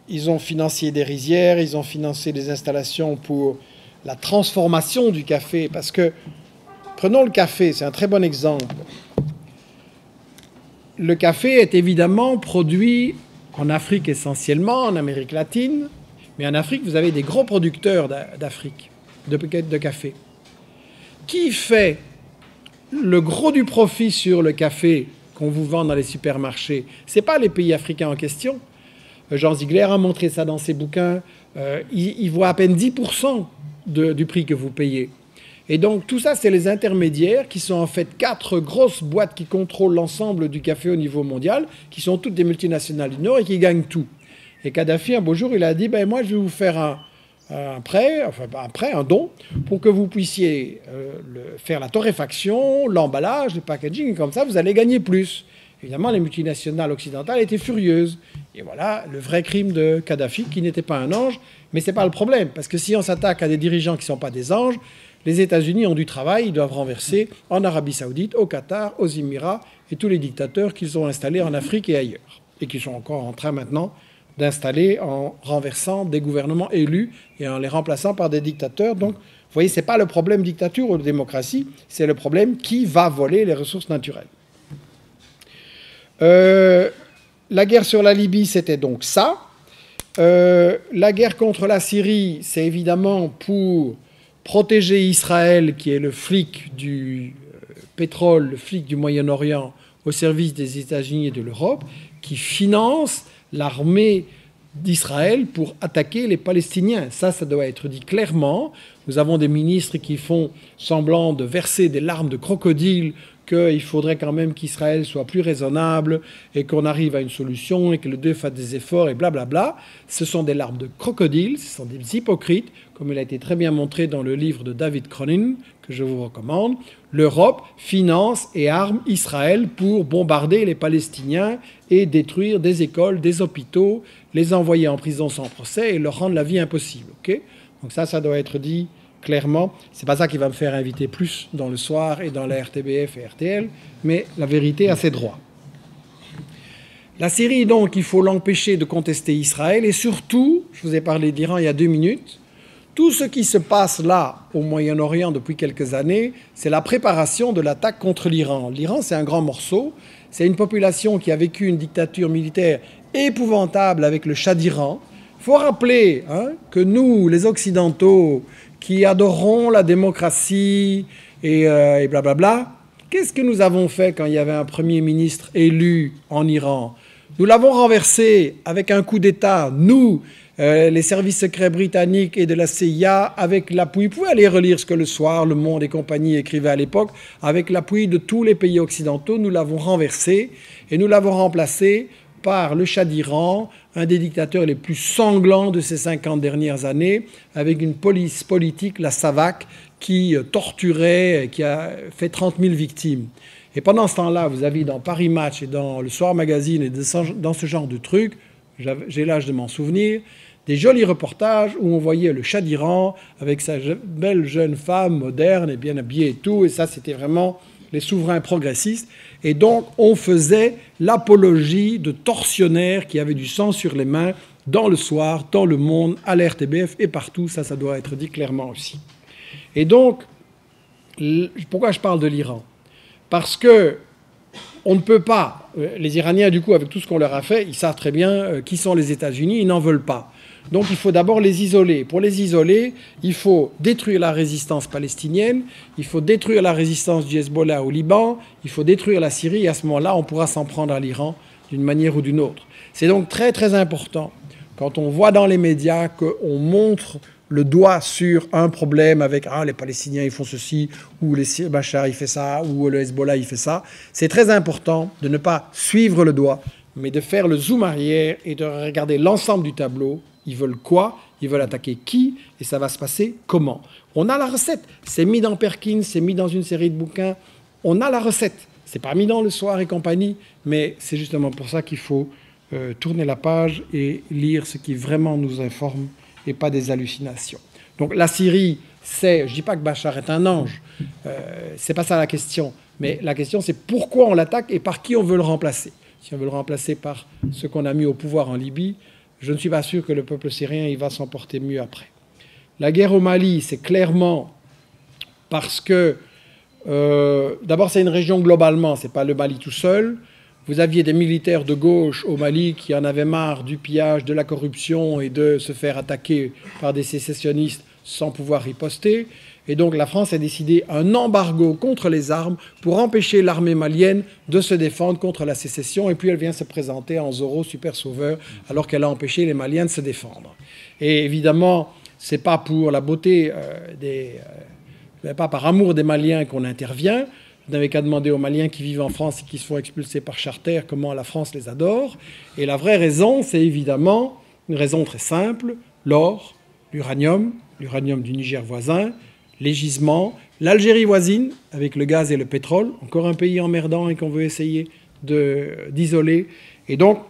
Ils ont financé des rizières, ils ont financé des installations pour la transformation du café. Parce que, prenons le café, c'est un très bon exemple. Le café est évidemment produit en Afrique essentiellement, en Amérique latine. Mais en Afrique, vous avez des gros producteurs d'Afrique, de café. Qui fait le gros du profit sur le café qu'on vous vend dans les supermarchés? Ce n'est pas les pays africains en question. Jean Ziegler a montré ça dans ses bouquins. Il voit à peine 10% du prix que vous payez. Et donc tout ça, c'est les intermédiaires qui sont en fait 4 grosses boîtes qui contrôlent l'ensemble du café au niveau mondial, qui sont toutes des multinationales du Nord et qui gagnent tout. Et Kadhafi, un beau jour, il a dit, ben moi je vais vous faire un prêt, un don, pour que vous puissiez faire la torréfaction, l'emballage, le packaging, et comme ça vous allez gagner plus. Évidemment, les multinationales occidentales étaient furieuses. Et voilà le vrai crime de Kadhafi, qui n'était pas un ange. Mais ce n'est pas le problème, parce que si on s'attaque à des dirigeants qui ne sont pas des anges, les États-Unis ont du travail, ils doivent renverser en Arabie Saoudite, au Qatar, aux Émirats, et tous les dictateurs qu'ils ont installés en Afrique et ailleurs. Et qui sont encore en train maintenant d'installer en renversant des gouvernements élus et en les remplaçant par des dictateurs. Donc, vous voyez, ce n'est pas le problème dictature ou de démocratie, c'est le problème qui va voler les ressources naturelles. La guerre sur la Libye, c'était donc ça. La guerre contre la Syrie, c'est évidemment pour protéger Israël, qui est le flic du pétrole, le flic du Moyen-Orient, au service des États-Unis et de l'Europe, qui finance l'armée d'Israël pour attaquer les Palestiniens. Ça doit être dit clairement. Nous avons des ministres qui font semblant de verser des larmes de crocodile, qu'il faudrait quand même qu'Israël soit plus raisonnable et qu'on arrive à une solution et que le Dieu fasse des efforts et blablabla. Ce sont des larmes de crocodile, ce sont des hypocrites, comme il a été très bien montré dans le livre de David Cronin, que je vous recommande. L'Europe finance et arme Israël pour bombarder les Palestiniens et détruire des écoles, des hôpitaux, les envoyer en prison sans procès et leur rendre la vie impossible. Okay? Donc ça doit être dit clairement. C'est pas ça qui va me faire inviter plus dans le soir et dans la RTBF et RTL, mais la vérité a ses droits. La Syrie, donc, il faut l'empêcher de contester Israël et surtout, je vous ai parlé d'Iran il y a 2 minutes, tout ce qui se passe là, au Moyen-Orient depuis quelques années, c'est la préparation de l'attaque contre l'Iran. L'Iran, c'est un grand morceau. C'est une population qui a vécu une dictature militaire épouvantable avec le Shah d'Iran. Il faut rappeler que nous, les Occidentaux, qui adorons la démocratie et blablabla, qu'est-ce que nous avons fait quand il y avait un Premier ministre élu en Iran? Nous l'avons renversé avec un coup d'État, nous, les services secrets britanniques et de la CIA, avec l'appui, vous pouvez aller relire ce que Le Soir, Le Monde et compagnie écrivaient à l'époque, avec l'appui de tous les pays occidentaux, nous l'avons renversé et nous l'avons remplacé par le Shah d'Iran, un des dictateurs les plus sanglants de ces 50 dernières années, avec une police politique, la SAVAK, qui torturait, qui a fait 30 000 victimes. Et pendant ce temps-là, vous avez dans Paris Match et dans le Soir Magazine et dans ce genre de trucs, j'ai l'âge de m'en souvenir, des jolis reportages où on voyait le Shah d'Iran avec sa belle jeune femme moderne et bien habillée et tout. Et ça, c'était vraiment les souverains progressistes. Et donc, on faisait l'apologie de tortionnaires qui avaient du sang sur les mains dans le Soir, dans Le Monde, à la RTBF et partout. Ça doit être dit clairement aussi. Et donc, pourquoi je parle de l'Iran? Parce que on ne peut pas, les Iraniens, du coup, avec tout ce qu'on leur a fait, ils savent très bien qui sont les États-Unis, ils n'en veulent pas. Donc il faut d'abord les isoler. Pour les isoler, il faut détruire la résistance palestinienne, il faut détruire la résistance du Hezbollah au Liban, il faut détruire la Syrie, et à ce moment-là, on pourra s'en prendre à l'Iran d'une manière ou d'une autre. C'est donc très très important, quand on voit dans les médias qu'on montre le doigt sur un problème avec « Ah, les Palestiniens, ils font ceci », ou « Bachar, il fait ça », ou « le Hezbollah, il fait ça ». C'est très important de ne pas suivre le doigt, mais de faire le zoom arrière et de regarder l'ensemble du tableau. Ils veulent quoi? Ils veulent attaquer qui? Et ça va se passer comment? On a la recette. C'est mis dans Perkins, c'est mis dans une série de bouquins. On a la recette. C'est pas mis dans Le Soir et compagnie, mais c'est justement pour ça qu'il faut tourner la page et lire ce qui vraiment nous informe et pas des hallucinations. Donc la Syrie, c'est... Je dis pas que Bachar est un ange. C'est pas ça la question. Mais la question, c'est pourquoi on l'attaque et par qui on veut le remplacer. Si on veut le remplacer par ceux qu'on a mis au pouvoir en Libye, je ne suis pas sûr que le peuple syrien il va s'en porter mieux après. La guerre au Mali, c'est clairement parce que... d'abord, c'est une région globalement, ce n'est pas le Mali tout seul. Vous aviez des militaires de gauche au Mali qui en avaient marre du pillage, de la corruption et de se faire attaquer par des sécessionnistes sans pouvoir riposter. Et donc la France a décidé un embargo contre les armes pour empêcher l'armée malienne de se défendre contre la sécession. Et puis elle vient se présenter en Zorro super sauveur alors qu'elle a empêché les Maliens de se défendre. Et évidemment, ce n'est pas pour la beauté pas par amour des Maliens qu'on intervient. Vous n'avez qu'à demander aux Maliens qui vivent en France et qui se font expulser par charter comment la France les adore. Et la vraie raison, c'est évidemment une raison très simple, l'or, l'uranium du Niger voisin, les gisements, l'Algérie voisine, avec le gaz et le pétrole, encore un pays emmerdant et qu'on veut essayer d'isoler. Et donc,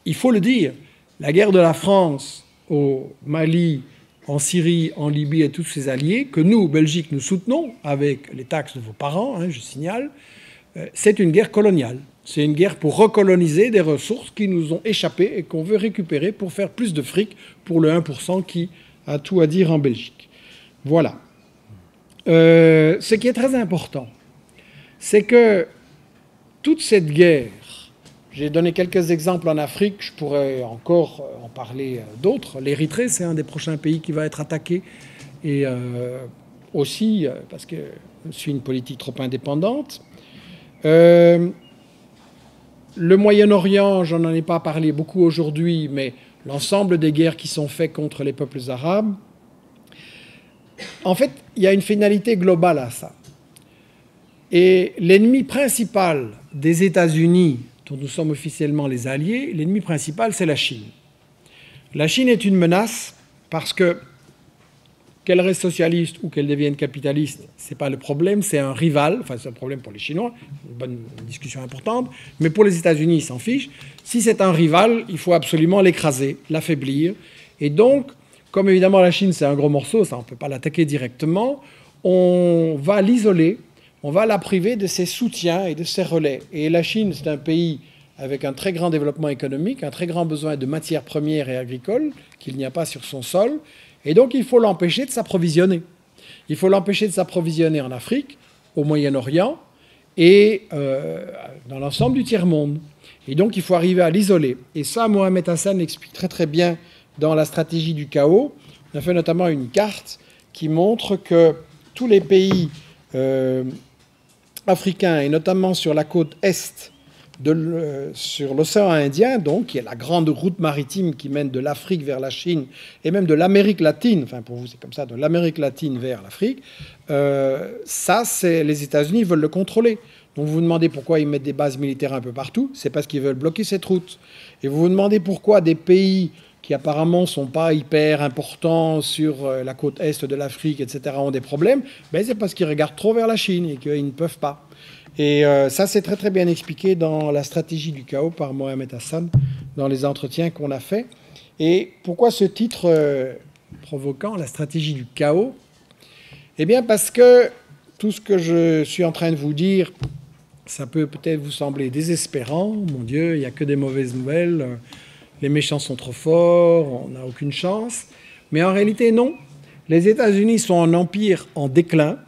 il faut le dire, la guerre de la France au Mali, en Syrie, en Libye et tous ses alliés, que nous, Belgique, nous soutenons avec les taxes de vos parents, je signale, c'est une guerre coloniale. C'est une guerre pour recoloniser des ressources qui nous ont échappé et qu'on veut récupérer pour faire plus de fric pour le 1% qui a tout à dire en Belgique. Voilà. Ce qui est très important, c'est que toute cette guerre, j'ai donné quelques exemples en Afrique, je pourrais encore en parler d'autres. L'Érythrée, c'est un des prochains pays qui va être attaqué. Et aussi, parce que je suis une politique trop indépendante. Le Moyen-Orient, j'en ai pas parlé beaucoup aujourd'hui, mais l'ensemble des guerres qui sont faites contre les peuples arabes, en fait, il y a une finalité globale à ça. Et l'ennemi principal des États-Unis, dont nous sommes officiellement les alliés, l'ennemi principal, c'est la Chine. La Chine est une menace parce que, qu'elle reste socialiste ou qu'elle devienne capitaliste, ce n'est pas le problème, c'est un rival, enfin c'est un problème pour les Chinois, une discussion importante, mais pour les États-Unis, ils s'en fichent. Si c'est un rival, il faut absolument l'écraser, l'affaiblir. Et donc, comme évidemment la Chine, c'est un gros morceau, ça on ne peut pas l'attaquer directement, on va l'isoler, on va la priver de ses soutiens et de ses relais. Et la Chine, c'est un pays avec un très grand développement économique, un très grand besoin de matières premières et agricoles qu'il n'y a pas sur son sol. Et donc, il faut l'empêcher de s'approvisionner. Il faut l'empêcher de s'approvisionner en Afrique, au Moyen-Orient et dans l'ensemble du tiers-monde. Et donc, il faut arriver à l'isoler. Et ça, Mohamed Hassan l'explique très très bien dans la stratégie du chaos. On a fait notamment une carte qui montre que tous les pays africains, et notamment sur la côte est, sur l'océan Indien, donc, qui est la grande route maritime qui mène de l'Afrique vers la Chine, et même de l'Amérique latine, enfin pour vous c'est comme ça, de l'Amérique latine vers l'Afrique, ça, les États-Unis veulent le contrôler. Donc vous vous demandez pourquoi ils mettent des bases militaires un peu partout, c'est parce qu'ils veulent bloquer cette route. Et vous vous demandez pourquoi des pays qui apparemment ne sont pas hyper importants sur la côte est de l'Afrique, etc., ont des problèmes, ben c'est parce qu'ils regardent trop vers la Chine et qu'ils ne peuvent pas. Et ça, c'est très très bien expliqué dans la stratégie du chaos par Mohamed Hassan, dans les entretiens qu'on a faits. Et pourquoi ce titre provoquant, la stratégie du chaos? Eh bien parce que tout ce que je suis en train de vous dire, ça peut peut-être vous sembler désespérant. Mon Dieu, il n'y a que des mauvaises nouvelles. Les méchants sont trop forts, on n'a aucune chance. Mais en réalité, non. Les États-Unis sont un empire en déclin.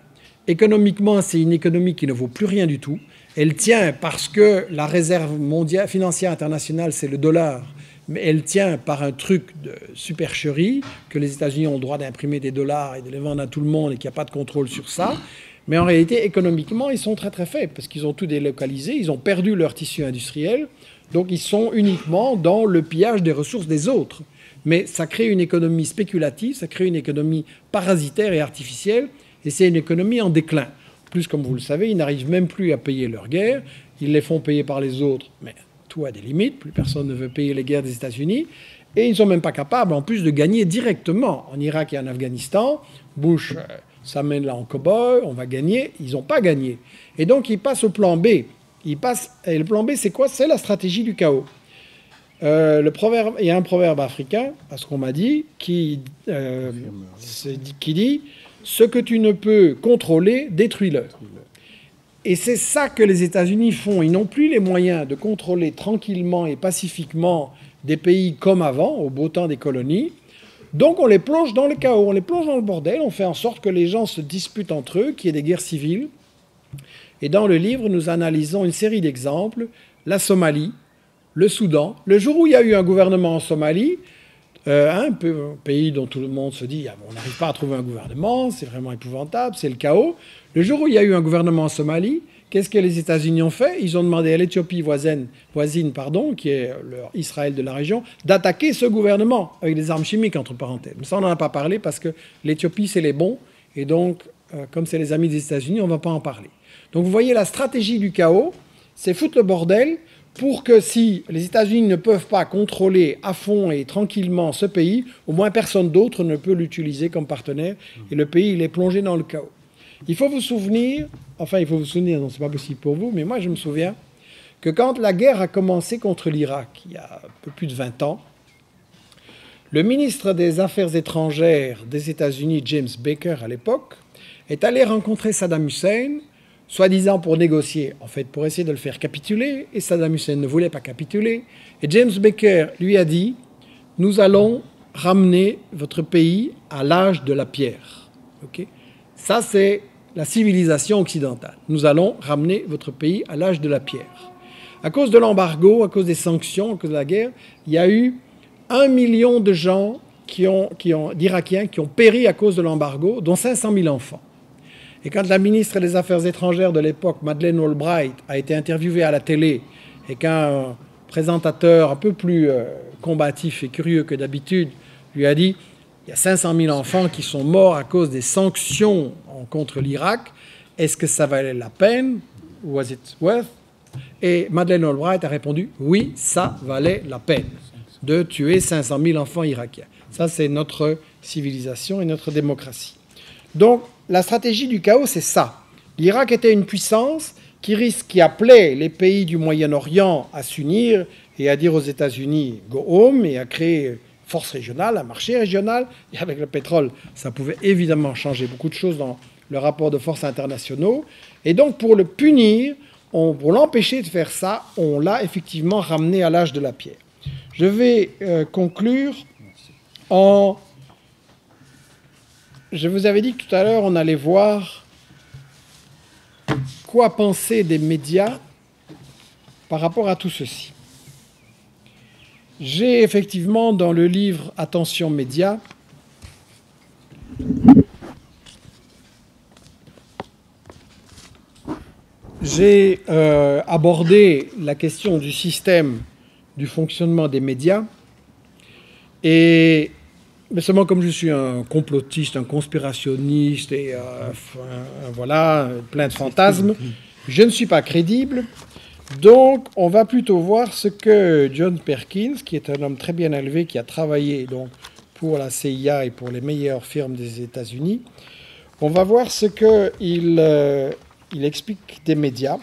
Économiquement, c'est une économie qui ne vaut plus rien du tout. Elle tient parce que la réserve mondiale, financière internationale, c'est le dollar. Mais elle tient par un truc de supercherie, que les États-Unis ont le droit d'imprimer des dollars et de les vendre à tout le monde et qu'il n'y a pas de contrôle sur ça. Mais en réalité, économiquement, ils sont très très faibles parce qu'ils ont tout délocalisé, ils ont perdu leur tissu industriel. Donc ils sont uniquement dans le pillage des ressources des autres. Mais ça crée une économie spéculative, ça crée une économie parasitaire et artificielle, et c'est une économie en déclin. Plus, comme vous le savez, ils n'arrivent même plus à payer leurs guerres, ils les font payer par les autres, mais tout a des limites, plus personne ne veut payer les guerres des États-Unis, et ils ne sont même pas capables, en plus, de gagner directement en Irak et en Afghanistan. Bush s'amène là en cow-boy, on va gagner, ils n'ont pas gagné. Et donc ils passent au plan B. Et le plan B, c'est quoi? C'est la stratégie du chaos. Il y a un proverbe africain, parce qu'on m'a dit, qui dit « Ce que tu ne peux contrôler, détruis-le ». Et c'est ça que les États-Unis font. Ils n'ont plus les moyens de contrôler tranquillement et pacifiquement des pays comme avant, au beau temps des colonies. Donc on les plonge dans le chaos, on les plonge dans le bordel, on fait en sorte que les gens se disputent entre eux, qu'il y ait des guerres civiles. Et dans le livre, nous analysons une série d'exemples. La Somalie, le Soudan. Le jour où il y a eu un gouvernement en Somalie, un pays dont tout le monde se dit on n'arrive pas à trouver un gouvernement, c'est vraiment épouvantable, c'est le chaos. Le jour où il y a eu un gouvernement en Somalie, qu'est-ce que les États-Unis ont fait? Ils ont demandé à l'Éthiopie voisine, qui est Israël de la région, d'attaquer ce gouvernement avec des armes chimiques, entre parenthèses. Mais ça, on n'en a pas parlé parce que l'Éthiopie, c'est les bons. Et donc, comme c'est les amis des États-Unis, on ne va pas en parler. Donc vous voyez, la stratégie du chaos, c'est foutre le bordel pour que si les États-Unis ne peuvent pas contrôler à fond et tranquillement ce pays, au moins personne d'autre ne peut l'utiliser comme partenaire et le pays, il est plongé dans le chaos. Il faut vous souvenir, non, c'est pas possible pour vous, mais moi je me souviens que quand la guerre a commencé contre l'Irak, il y a un peu plus de 20 ans, le ministre des Affaires étrangères des États-Unis, James Baker à l'époque, est allé rencontrer Saddam Hussein, soi-disant pour négocier, en fait pour essayer de le faire capituler, et Saddam Hussein ne voulait pas capituler. Et James Baker lui a dit « Nous allons ramener votre pays à l'âge de la pierre. » Okay. Ça, c'est la civilisation occidentale. Nous allons ramener votre pays à l'âge de la pierre. À cause de l'embargo, à cause des sanctions, à cause de la guerre, il y a eu 1 million de gens d'Irakiens qui ont péri à cause de l'embargo, dont 500 000 enfants. Et quand la ministre des Affaires étrangères de l'époque, Madeleine Albright, a été interviewée à la télé et qu'un présentateur un peu plus combatif et curieux que d'habitude lui a dit « Il y a 500 000 enfants qui sont morts à cause des sanctions contre l'Irak. Est-ce que ça valait la peine? Was it worth ?» Et Madeleine Albright a répondu « Oui, ça valait la peine de tuer 500 000 enfants irakiens. » Ça, c'est notre civilisation et notre démocratie. Donc, la stratégie du chaos, c'est ça. L'Irak était une puissance qui appelait les pays du Moyen-Orient à s'unir et à dire aux États-Unis « go home » et à créer force régionale, un marché régional. Et avec le pétrole, ça pouvait évidemment changer beaucoup de choses dans le rapport de forces internationaux. Et donc, pour le punir, pour l'empêcher de faire ça, on l'a effectivement ramené à l'âge de la pierre. Je vais conclure en... Je vous avais dit que tout à l'heure, on allait voir quoi penser des médias par rapport à tout ceci. J'ai effectivement dans le livre « Attention médias » j'ai abordé la question du système du fonctionnement des médias et mais seulement comme je suis un complotiste, un conspirationniste et voilà, plein de fantasmes, Je ne suis pas crédible, donc on va plutôt voir ce que John Perkins, qui est un homme très bien élevé, qui a travaillé donc pour la CIA et pour les meilleures firmes des États-Unis, on va voir ce qu'il il explique des médias.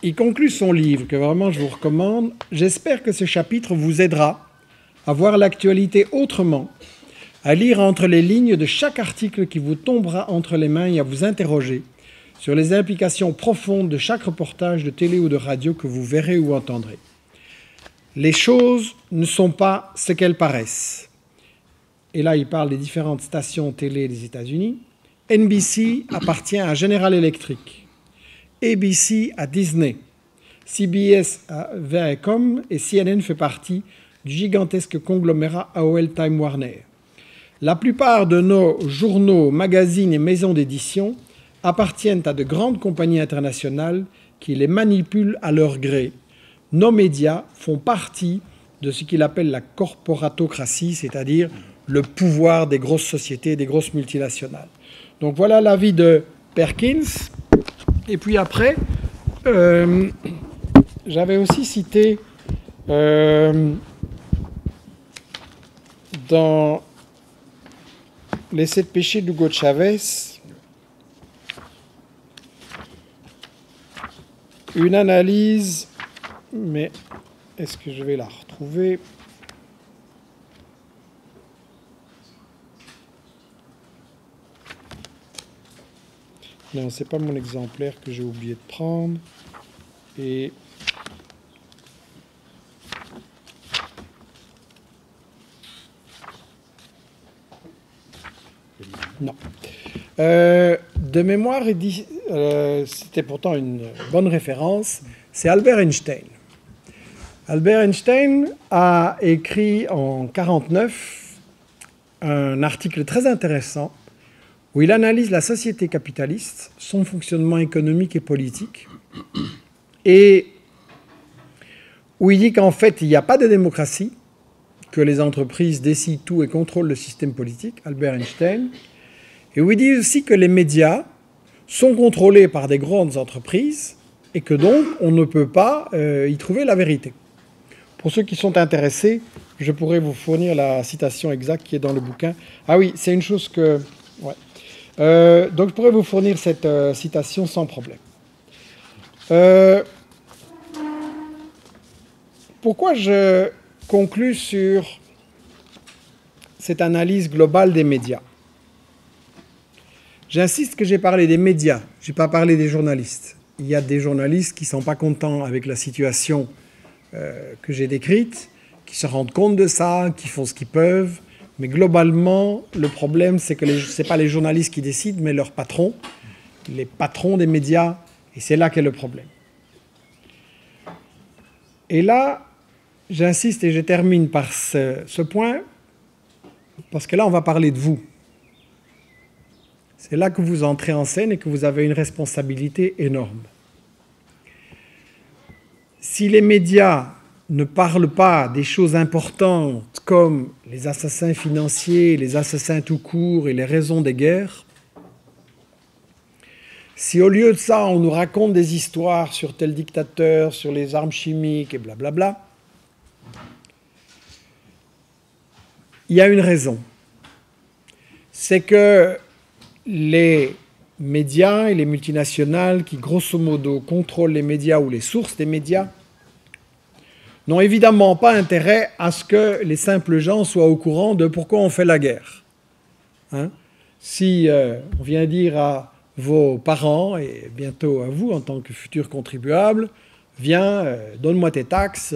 Il conclut son livre, que vraiment je vous recommande. J'espère que ce chapitre vous aidera à voir l'actualité autrement, à lire entre les lignes de chaque article qui vous tombera entre les mains et à vous interroger sur les implications profondes de chaque reportage de télé ou de radio que vous verrez ou entendrez. Les choses ne sont pas ce qu'elles paraissent. Et là, il parle des différentes stations télé des États-Unis. NBC appartient à General Electric, ABC à Disney, CBS à Viacom et CNN fait partie du gigantesque conglomérat AOL Time Warner. La plupart de nos journaux, magazines et maisons d'édition appartiennent à de grandes compagnies internationales qui les manipulent à leur gré. Nos médias font partie de ce qu'il appelle la corporatocratie, c'est-à-dire le pouvoir des grosses sociétés, des grosses multinationales. Donc voilà l'avis de Perkins. Et puis après, j'avais aussi cité dans Les 7 péchés d'Hugo Chavez une analyse, mais est-ce que je vais la retrouver ? Non, c'est pas mon exemplaire que j'ai oublié de prendre. Et non. De mémoire, c'était pourtant une bonne référence, c'est Albert Einstein. Albert Einstein a écrit en 1949 un article très intéressant où il analyse la société capitaliste, son fonctionnement économique et politique, et où il dit qu'en fait, il n'y a pas de démocratie, que les entreprises décident tout et contrôlent le système politique, Albert Einstein, et où il dit aussi que les médias sont contrôlés par des grandes entreprises et que donc on ne peut pas y trouver la vérité. Pour ceux qui sont intéressés, je pourrais vous fournir la citation exacte qui est dans le bouquin. Ah oui, c'est une chose que... Ouais. Donc je pourrais vous fournir cette citation sans problème. Pourquoi je conclus sur cette analyse globale des médias ? J'insiste que j'ai parlé des médias, je n'ai pas parlé des journalistes. Il y a des journalistes qui ne sont pas contents avec la situation que j'ai décrite, qui se rendent compte de ça, qui font ce qu'ils peuvent. Mais globalement, le problème, c'est que ce n'est pas les journalistes qui décident, mais leurs patrons, les patrons des médias, et c'est là qu'est le problème. Et là, j'insiste et je termine par ce point, parce que là, on va parler de vous. C'est là que vous entrez en scène et que vous avez une responsabilité énorme. Si les médias ne parlent pas des choses importantes comme les assassins financiers, les assassins tout court et les raisons des guerres, si au lieu de ça, on nous raconte des histoires sur tel dictateur, sur les armes chimiques et blablabla, il y a une raison. C'est que les médias et les multinationales qui, grosso modo, contrôlent les médias ou les sources des médias, n'ont évidemment pas intérêt à ce que les simples gens soient au courant de pourquoi on fait la guerre. Hein ? Si on vient dire à vos parents, et bientôt à vous en tant que futurs contribuables, viens, donne-moi tes taxes,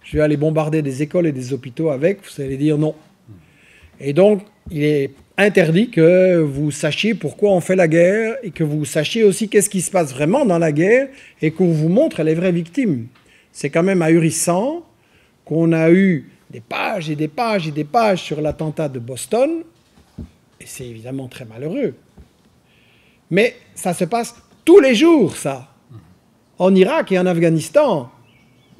je vais aller bombarder des écoles et des hôpitaux avec, vous allez dire non. Et donc, il est interdit que vous sachiez pourquoi on fait la guerre et que vous sachiez aussi qu'est-ce qui se passe vraiment dans la guerre et qu'on vous montre les vraies victimes. C'est quand même ahurissant qu'on a eu des pages et des pages et des pages sur l'attentat de Boston, et c'est évidemment très malheureux. Mais ça se passe tous les jours, ça, en Irak et en Afghanistan.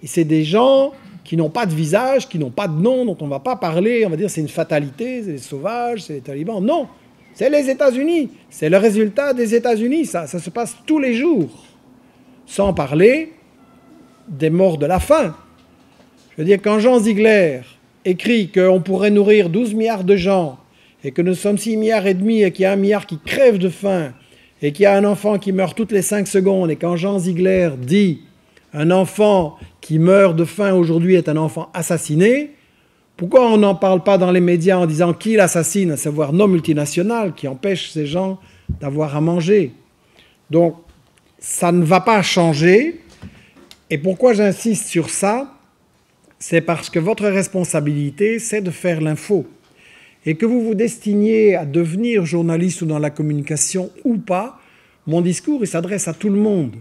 Et c'est des gens qui n'ont pas de visage, qui n'ont pas de nom, dont on ne va pas parler, on va dire c'est une fatalité, c'est les sauvages, c'est les talibans. Non, c'est les États-Unis, c'est le résultat des États-Unis, ça se passe tous les jours. Sans parler des morts de la faim. Je veux dire, quand Jean Ziegler écrit qu'on pourrait nourrir 12 milliards de gens, et que nous sommes 6 milliards et demi, et qu'il y a 1 milliard qui crève de faim, et qu'il y a un enfant qui meurt toutes les 5 secondes, et quand Jean Ziegler dit un enfant qui meurt de faim aujourd'hui est un enfant assassiné, pourquoi on n'en parle pas dans les médias en disant qui l'assassine, à savoir nos multinationales qui empêchent ces gens d'avoir à manger? Donc, ça ne va pas changer. Et pourquoi j'insiste sur ça? C'est parce que votre responsabilité, c'est de faire l'info. Et que vous vous destiniez à devenir journaliste ou dans la communication ou pas, mon discours, il s'adresse à tout le monde.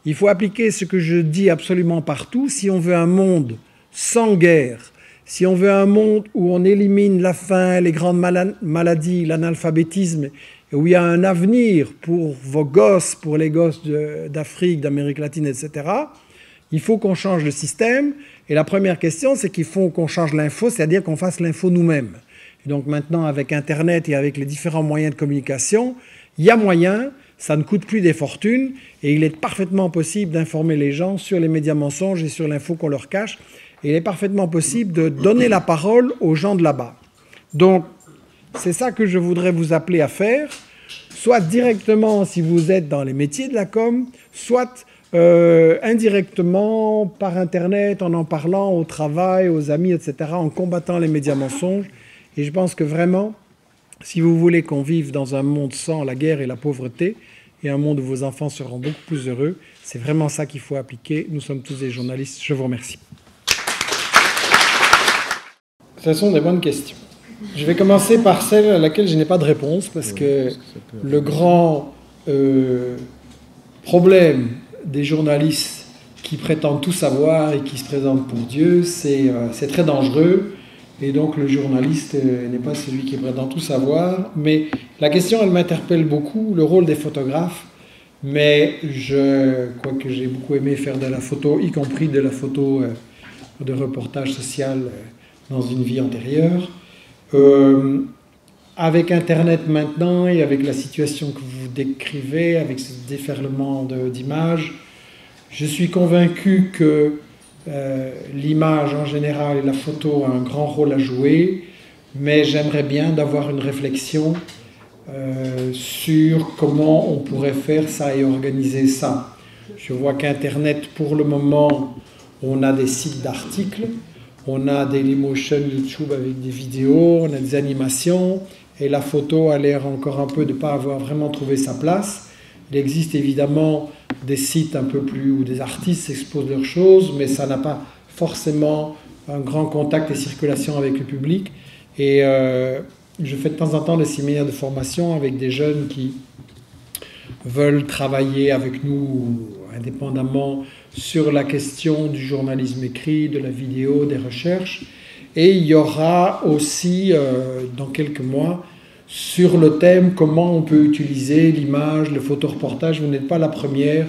Il faut appliquer ce que je dis absolument partout. Si on veut un monde sans guerre, si on veut un monde où on élimine la faim, les grandes maladies, l'analphabétisme, et où il y a un avenir pour vos gosses, pour les gosses d'Afrique, d'Amérique latine, etc., il faut qu'on change le système. Et la première question, c'est qu'il faut qu'on change l'info, c'est-à-dire qu'on fasse l'info nous-mêmes. Et donc maintenant, avec Internet et avec les différents moyens de communication, il y a moyen, ça ne coûte plus des fortunes, et il est parfaitement possible d'informer les gens sur les médias mensonges et sur l'info qu'on leur cache. Et il est parfaitement possible de donner la parole aux gens de là-bas. Donc, c'est ça que je voudrais vous appeler à faire, soit directement si vous êtes dans les métiers de la com, soit indirectement par Internet, en parlant au travail, aux amis, etc., en combattant les médias mensonges. Et je pense que vraiment, si vous voulez qu'on vive dans un monde sans la guerre et la pauvreté, et un monde où vos enfants seront beaucoup plus heureux, c'est vraiment ça qu'il faut appliquer. Nous sommes tous des journalistes. Je vous remercie. Ce sont des bonnes questions. Je vais commencer par celle à laquelle je n'ai pas de réponse, parce que le grand problème des journalistes qui prétendent tout savoir et qui se présentent pour Dieu, c'est très dangereux. Et donc le journaliste n'est pas celui qui prétend tout savoir. Mais la question, elle m'interpelle beaucoup, le rôle des photographes. Mais quoique j'ai beaucoup aimé faire de la photo, y compris de la photo de reportage social dans une vie antérieure. Avec Internet maintenant et avec la situation que vous décrivez, avec ce déferlement d'images, je suis convaincu que l'image en général et la photo a un grand rôle à jouer, mais j'aimerais bien d'avoir une réflexion sur comment on pourrait faire ça et organiser ça. Je vois qu'Internet, pour le moment, on a des sites d'articles, on a Dailymotion, YouTube avec des vidéos, on a des animations, et la photo a l'air encore un peu de ne pas avoir vraiment trouvé sa place. Il existe évidemment des sites un peu plus où des artistes exposent leurs choses, mais ça n'a pas forcément un grand contact et circulation avec le public. Et je fais de temps en temps des séminaires de formation avec des jeunes qui veulent travailler avec nous indépendamment sur la question du journalisme écrit, de la vidéo, des recherches. Et il y aura aussi, dans quelques mois, sur le thème comment on peut utiliser l'image, le photoreportage. Vous n'êtes pas la première.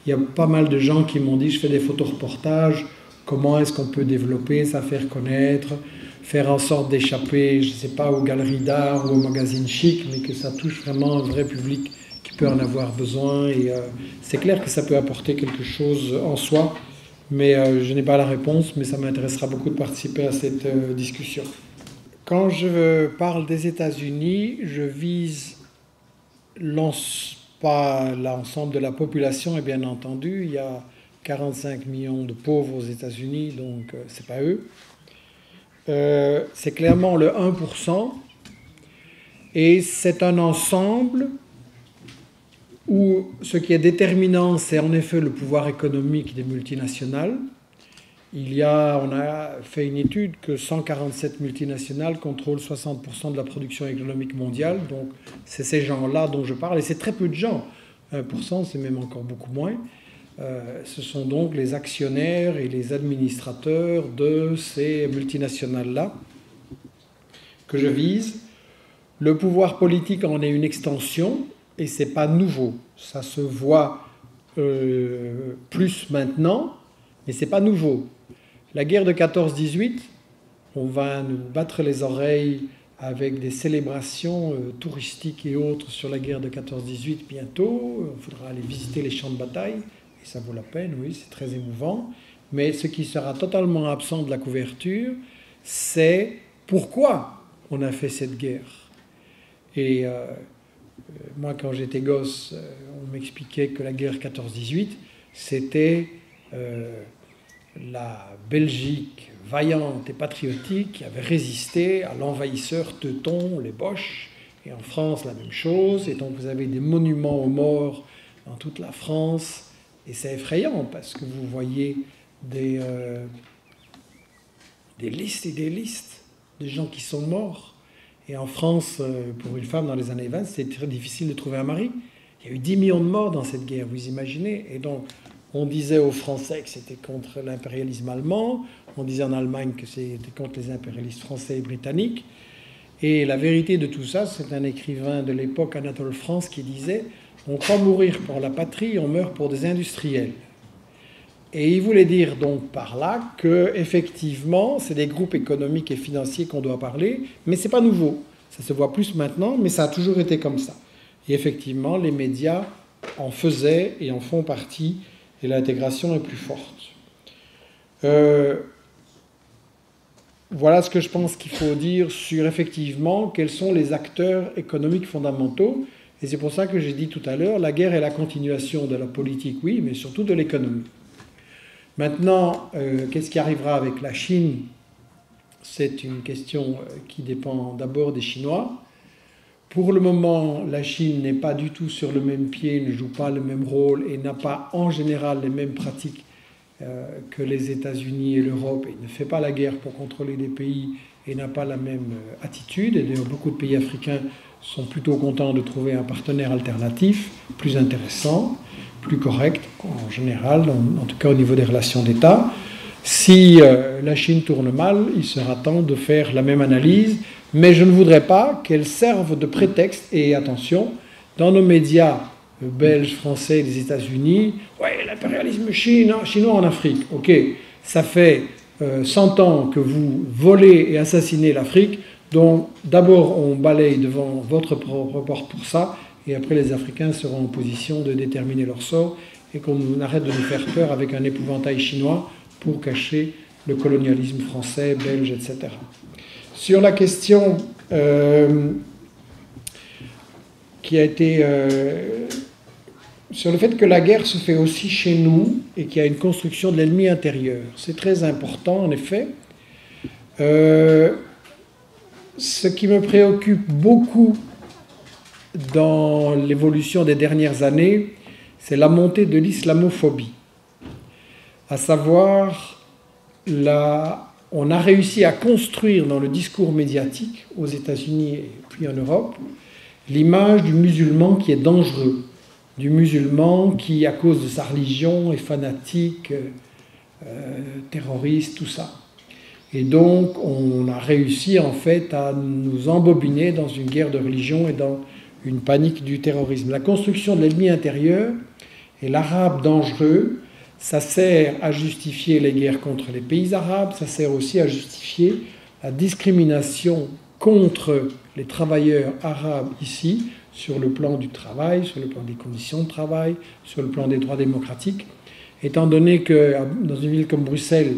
Il y a pas mal de gens qui m'ont dit « je fais des photoreportages, comment est-ce qu'on peut développer ça, faire connaître, faire en sorte d'échapper, je ne sais pas, aux galeries d'art ou aux magazines chic, mais que ça touche vraiment un vrai public qui peut en avoir besoin. » Et c'est clair que ça peut apporter quelque chose en soi, mais je n'ai pas la réponse, mais ça m'intéressera beaucoup de participer à cette discussion. Quand je parle des États-Unis, je vise pas l'ensemble de la population, et bien entendu, il y a 45 millions de pauvres aux États-Unis, donc c'est pas eux. C'est clairement le 1%, et c'est un ensemble où ce qui est déterminant, c'est en effet le pouvoir économique des multinationales. On a fait une étude que 147 multinationales contrôlent 60% de la production économique mondiale. Donc, c'est ces gens-là dont je parle. Et c'est très peu de gens. 1%, c'est même encore beaucoup moins. Ce sont donc les actionnaires et les administrateurs de ces multinationales-là que je vise. Le pouvoir politique en est une extension et ce n'est pas nouveau. Ça se voit plus maintenant, mais ce n'est pas nouveau. La guerre de 14-18, on va nous battre les oreilles avec des célébrations touristiques et autres sur la guerre de 14-18 bientôt. Il faudra aller visiter les champs de bataille, et ça vaut la peine, oui, c'est très émouvant. Mais ce qui sera totalement absent de la couverture, c'est pourquoi on a fait cette guerre. Et moi, quand j'étais gosse, on m'expliquait que la guerre 14-18, c'était la Belgique vaillante et patriotique qui avait résisté à l'envahisseur teuton, les Boches, et en France la même chose, et donc vous avez des monuments aux morts dans toute la France, et c'est effrayant parce que vous voyez des listes et des listes de gens qui sont morts, et en France, pour une femme dans les années 20, c'était très difficile de trouver un mari. Il y a eu 10 millions de morts dans cette guerre, vous imaginez, et donc on disait aux Français que c'était contre l'impérialisme allemand, on disait en Allemagne que c'était contre les impérialistes français et britanniques. Et la vérité de tout ça, c'est un écrivain de l'époque, Anatole France, qui disait « On croit mourir pour la patrie, on meurt pour des industriels ». Et il voulait dire donc par là que effectivement, c'est des groupes économiques et financiers qu'on doit parler, mais c'est pas nouveau. Ça se voit plus maintenant, mais ça a toujours été comme ça. Et effectivement, les médias en faisaient et en font partie, et l'intégration est plus forte. Voilà ce que je pense qu'il faut dire sur effectivement quels sont les acteurs économiques fondamentaux. Et c'est pour ça que j'ai dit tout à l'heure, la guerre est la continuation de la politique, oui, mais surtout de l'économie. Maintenant, qu'est-ce qui arrivera avec la Chine? C'est une question qui dépend d'abord des Chinois. Pour le moment, la Chine n'est pas du tout sur le même pied, ne joue pas le même rôle et n'a pas en général les mêmes pratiques que les États-Unis et l'Europe. Il ne fait pas la guerre pour contrôler des pays et n'a pas la même attitude. Et d'ailleurs, beaucoup de pays africains sont plutôt contents de trouver un partenaire alternatif, plus intéressant, plus correct en général, en tout cas au niveau des relations d'État. Si la Chine tourne mal, il sera temps de faire la même analyse, mais je ne voudrais pas qu'elle serve de prétexte. Et attention, dans nos médias belges, français, des États-Unis, ouais, l'impérialisme chinois en Afrique, ok, ça fait 100 ans que vous volez et assassinez l'Afrique, donc d'abord on balaye devant votre propre porte pour ça, et après les Africains seront en position de déterminer leur sort, et qu'on arrête de nous faire peur avec un épouvantail chinois pour cacher le colonialisme français, belge, etc. Sur la question qui a été... sur le fait que la guerre se fait aussi chez nous et qu'il y a une construction de l'ennemi intérieur. C'est très important, en effet. Ce qui me préoccupe beaucoup dans l'évolution des dernières années, c'est la montée de l'islamophobie. À savoir, on a réussi à construire dans le discours médiatique, aux États-Unis et puis en Europe, l'image du musulman qui est dangereux, du musulman qui, à cause de sa religion, est fanatique, terroriste, tout ça. Et donc, on a réussi en fait à nous embobiner dans une guerre de religion et dans une panique du terrorisme. La construction de l'ennemi intérieur et l'arabe dangereux, ça sert à justifier les guerres contre les pays arabes, ça sert aussi à justifier la discrimination contre les travailleurs arabes ici, sur le plan du travail, sur le plan des conditions de travail, sur le plan des droits démocratiques, étant donné que dans une ville comme Bruxelles,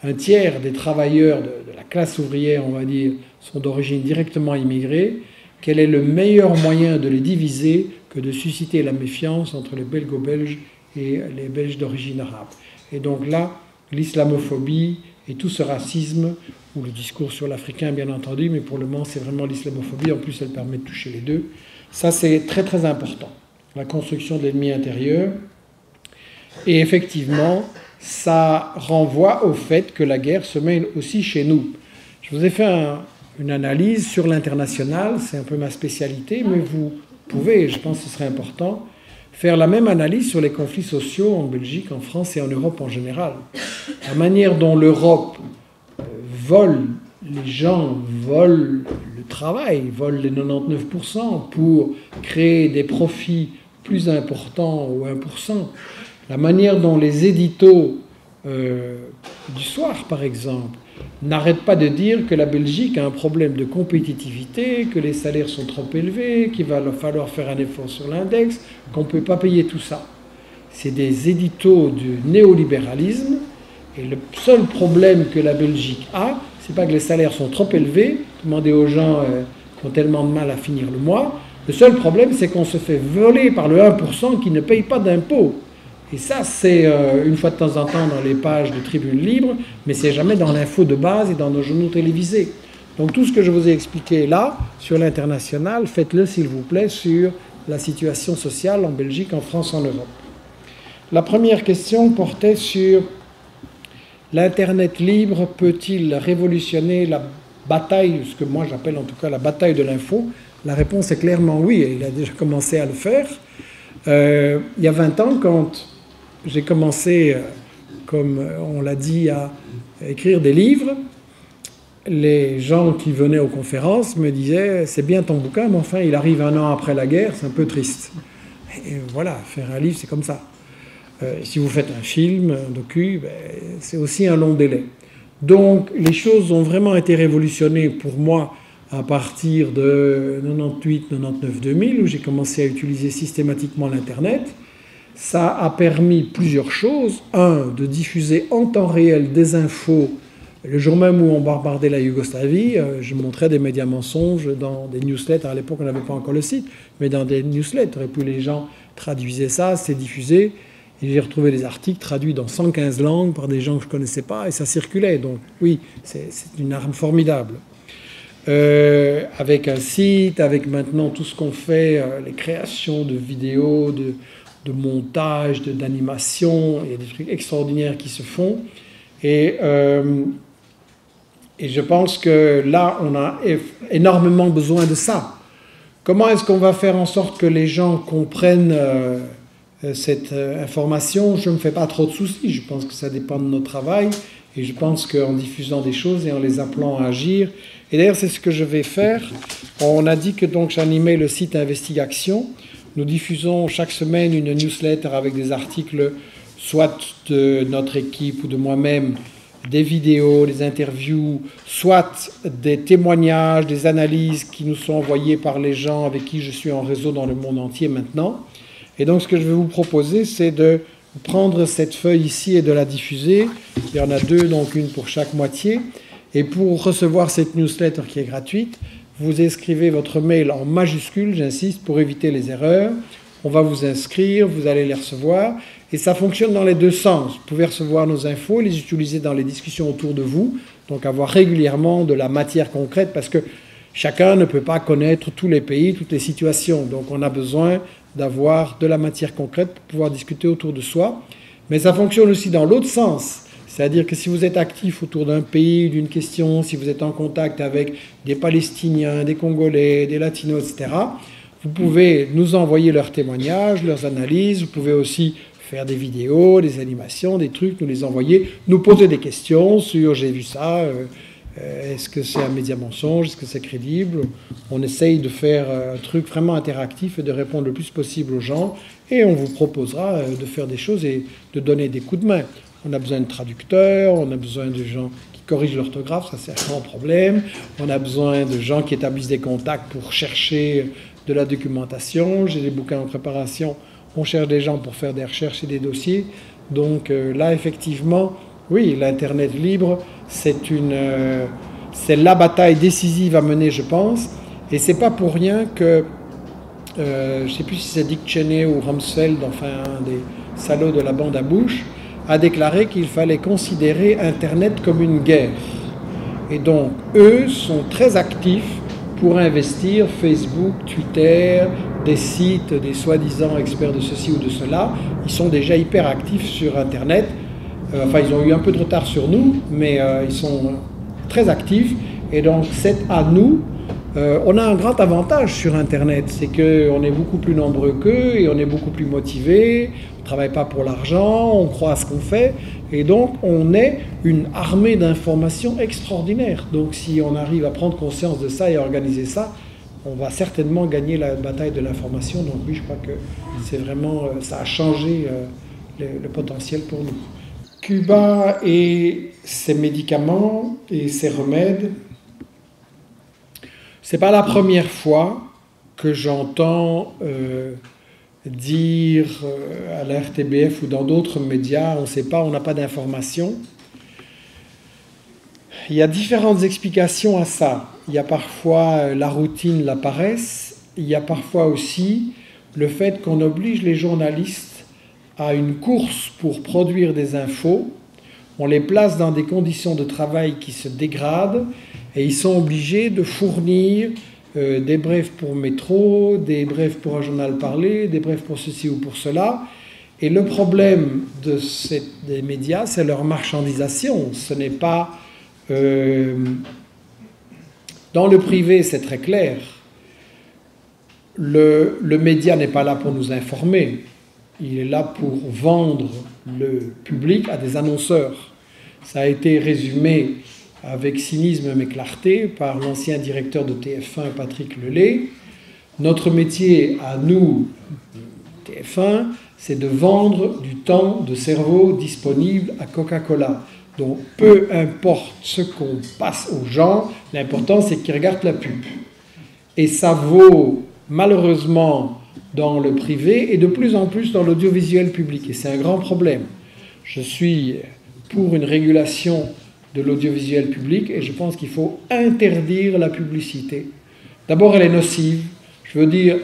un tiers des travailleurs de la classe ouvrière, on va dire, sont d'origine directement immigrée, quel est le meilleur moyen de les diviser que de susciter la méfiance entre les Belgo-Belges et les Belges d'origine arabe. Et donc là, l'islamophobie et tout ce racisme, ou le discours sur l'Africain bien entendu, mais pour le moment c'est vraiment l'islamophobie, en plus elle permet de toucher les deux. Ça c'est très très important, la construction de l'ennemi intérieur. Et effectivement, ça renvoie au fait que la guerre se mène aussi chez nous. Je vous ai fait une analyse sur l'international, c'est un peu ma spécialité, mais vous pouvez, je pense que ce serait important, faire la même analyse sur les conflits sociaux en Belgique, en France et en Europe en général. La manière dont l'Europe vole, les gens volent le travail, volent les 99% pour créer des profits plus importants au 1%. La manière dont les éditos du soir, par exemple, n'arrête pas de dire que la Belgique a un problème de compétitivité, que les salaires sont trop élevés, qu'il va falloir faire un effort sur l'index, qu'on ne peut pas payer tout ça. C'est des éditos du néolibéralisme, et le seul problème que la Belgique a, c'est pas que les salaires sont trop élevés, demandez aux gens qui ont tellement de mal à finir le mois, le seul problème c'est qu'on se fait voler par le 1% qui ne paye pas d'impôts. Et ça, c'est une fois de temps en temps dans les pages de Tribune Libre, mais c'est jamais dans l'info de base et dans nos journaux télévisés. Donc tout ce que je vous ai expliqué là, sur l'international, faites-le s'il vous plaît sur la situation sociale en Belgique, en France, en Europe. La première question portait sur l'Internet libre peut-il révolutionner la bataille, ce que moi j'appelle en tout cas la bataille de l'info? La réponse est clairement oui, et il a déjà commencé à le faire. Il y a 20 ans, quand j'ai commencé, comme on l'a dit, à écrire des livres, les gens qui venaient aux conférences me disaient « c'est bien ton bouquin, mais enfin il arrive 1 an après la guerre, c'est un peu triste ». Et voilà, faire un livre c'est comme ça. Si vous faites un film, un docu, c'est aussi un long délai. Donc les choses ont vraiment été révolutionnées pour moi à partir de 98, 99, 2000, où j'ai commencé à utiliser systématiquement l'Internet. Ça a permis plusieurs choses. Un, de diffuser en temps réel des infos. Le jour même où on bombardait la Yougoslavie, je montrais des médias mensonges dans des newsletters. À l'époque, on n'avait pas encore le site, mais dans des newsletters. Et puis les gens traduisaient ça, c'est diffusé. Et j'ai retrouvé des articles traduits dans 115 langues par des gens que je ne connaissais pas, et ça circulait. Donc oui, c'est une arme formidable. Avec un site, avec maintenant tout ce qu'on fait, les créations de vidéos, de montage, d'animation, il y a des trucs extraordinaires qui se font. Et je pense que là, on a énormément besoin de ça. Comment est-ce qu'on va faire en sorte que les gens comprennent cette information? Je ne me fais pas trop de soucis. Je pense que ça dépend de notre travail. Et je pense qu'en diffusant des choses et en les appelant à agir, et d'ailleurs c'est ce que je vais faire. On a dit que donc j'animais le site Investigation. Nous diffusons chaque semaine une newsletter avec des articles, soit de notre équipe ou de moi-même, des vidéos, des interviews, soit des témoignages, des analyses qui nous sont envoyées par les gens avec qui je suis en réseau dans le monde entier maintenant. Et donc ce que je vais vous proposer, c'est de prendre cette feuille ici et de la diffuser. Il y en a 2, donc une pour chaque moitié. Et pour recevoir cette newsletter qui est gratuite, vous inscrivez votre mail en majuscule, j'insiste, pour éviter les erreurs. On va vous inscrire, vous allez les recevoir. Et ça fonctionne dans les deux sens. Vous pouvez recevoir nos infos, les utiliser dans les discussions autour de vous. Donc avoir régulièrement de la matière concrète, parce que chacun ne peut pas connaître tous les pays, toutes les situations. Donc on a besoin d'avoir de la matière concrète pour pouvoir discuter autour de soi. Mais ça fonctionne aussi dans l'autre sens. C'est-à-dire que si vous êtes actif autour d'un pays, d'une question, si vous êtes en contact avec des Palestiniens, des Congolais, des Latinos, etc., vous pouvez nous envoyer leurs témoignages, leurs analyses. Vous pouvez aussi faire des vidéos, des animations, des trucs, nous les envoyer, nous poser des questions sur « j'ai vu ça », est-ce que c'est un média mensonge, est-ce que c'est crédible? On essaye de faire un truc vraiment interactif et de répondre le plus possible aux gens, et on vous proposera de faire des choses et de donner des coups de main. On a besoin de traducteurs, on a besoin de gens qui corrigent l'orthographe, ça c'est un grand problème. On a besoin de gens qui établissent des contacts pour chercher de la documentation. J'ai des bouquins en préparation, on cherche des gens pour faire des recherches et des dossiers. Donc là, effectivement, oui, l'Internet libre, c'est la bataille décisive à mener, je pense. Et c'est pas pour rien que, je ne sais plus si c'est Dick Cheney ou Rumsfeld, enfin un des salauds de la bande à Bush, a déclaré qu'il fallait considérer Internet comme une guerre. Et donc, eux sont très actifs pour investir Facebook, Twitter, des sites, des soi-disant experts de ceci ou de cela. Ils sont déjà hyper actifs sur Internet. Enfin, ils ont eu un peu de retard sur nous, mais ils sont très actifs. Et donc, c'est à nous. On a un grand avantage sur Internet, c'est qu'on est beaucoup plus nombreux qu'eux et on est beaucoup plus motivés. On ne travaille pas pour l'argent, on croit à ce qu'on fait. Et donc, on est une armée d'informations extraordinaire. Donc, si on arrive à prendre conscience de ça et à organiser ça, on va certainement gagner la bataille de l'information. Donc oui, je crois que c'est vraiment, ça a changé le potentiel pour nous. Cuba et ses médicaments et ses remèdes, c'est pas la première fois que j'entends dire à la RTBF ou dans d'autres médias, on ne sait pas, on n'a pas d'informations. Il y a différentes explications à ça. Il y a parfois la routine, la paresse. Il y a parfois aussi le fait qu'on oblige les journalistes à une course pour produire des infos. On les place dans des conditions de travail qui se dégradent et ils sont obligés de fournir des brèves pour Métro, des brèves pour un journal parlé, des brèves pour ceci ou pour cela. Et le problème des médias, c'est leur marchandisation. Ce n'est pas... dans le privé, c'est très clair. Le média n'est pas là pour nous informer. Il est là pour vendre le public à des annonceurs. Ça a été résumé avec cynisme mais clarté par l'ancien directeur de TF1, Patrick Lelay. Notre métier à nous, TF1, c'est de vendre du temps de cerveau disponible à Coca-Cola. Donc peu importe ce qu'on passe aux gens, l'important c'est qu'ils regardent la pub. Et ça vaut malheureusement dans le privé et de plus en plus dans l'audiovisuel public. Et c'est un grand problème. Je suis pour une régulation de l'audiovisuel public et je pense qu'il faut interdire la publicité. D'abord, elle est nocive. Je veux dire,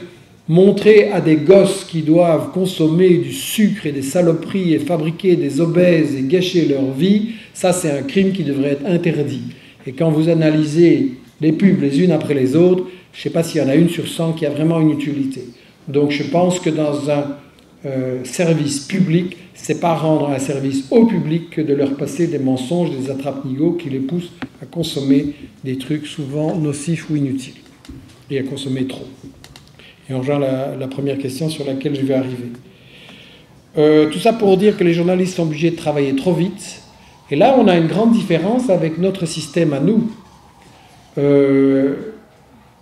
montrer à des gosses qui doivent consommer du sucre et des saloperies et fabriquer des obèses et gâcher leur vie, ça c'est un crime qui devrait être interdit. Et quand vous analysez les pubs les unes après les autres, je ne sais pas s'il y en a une sur 100 qui a vraiment une utilité. Donc je pense que dans un service public, ce n'est pas rendre un service au public que de leur passer des mensonges, des attrape-nigauds qui les poussent à consommer des trucs souvent nocifs ou inutiles et à consommer trop. Et on rejoint la première question sur laquelle je vais arriver. Tout ça pour dire que les journalistes sont obligés de travailler trop vite. Et là, on a une grande différence avec notre système à nous.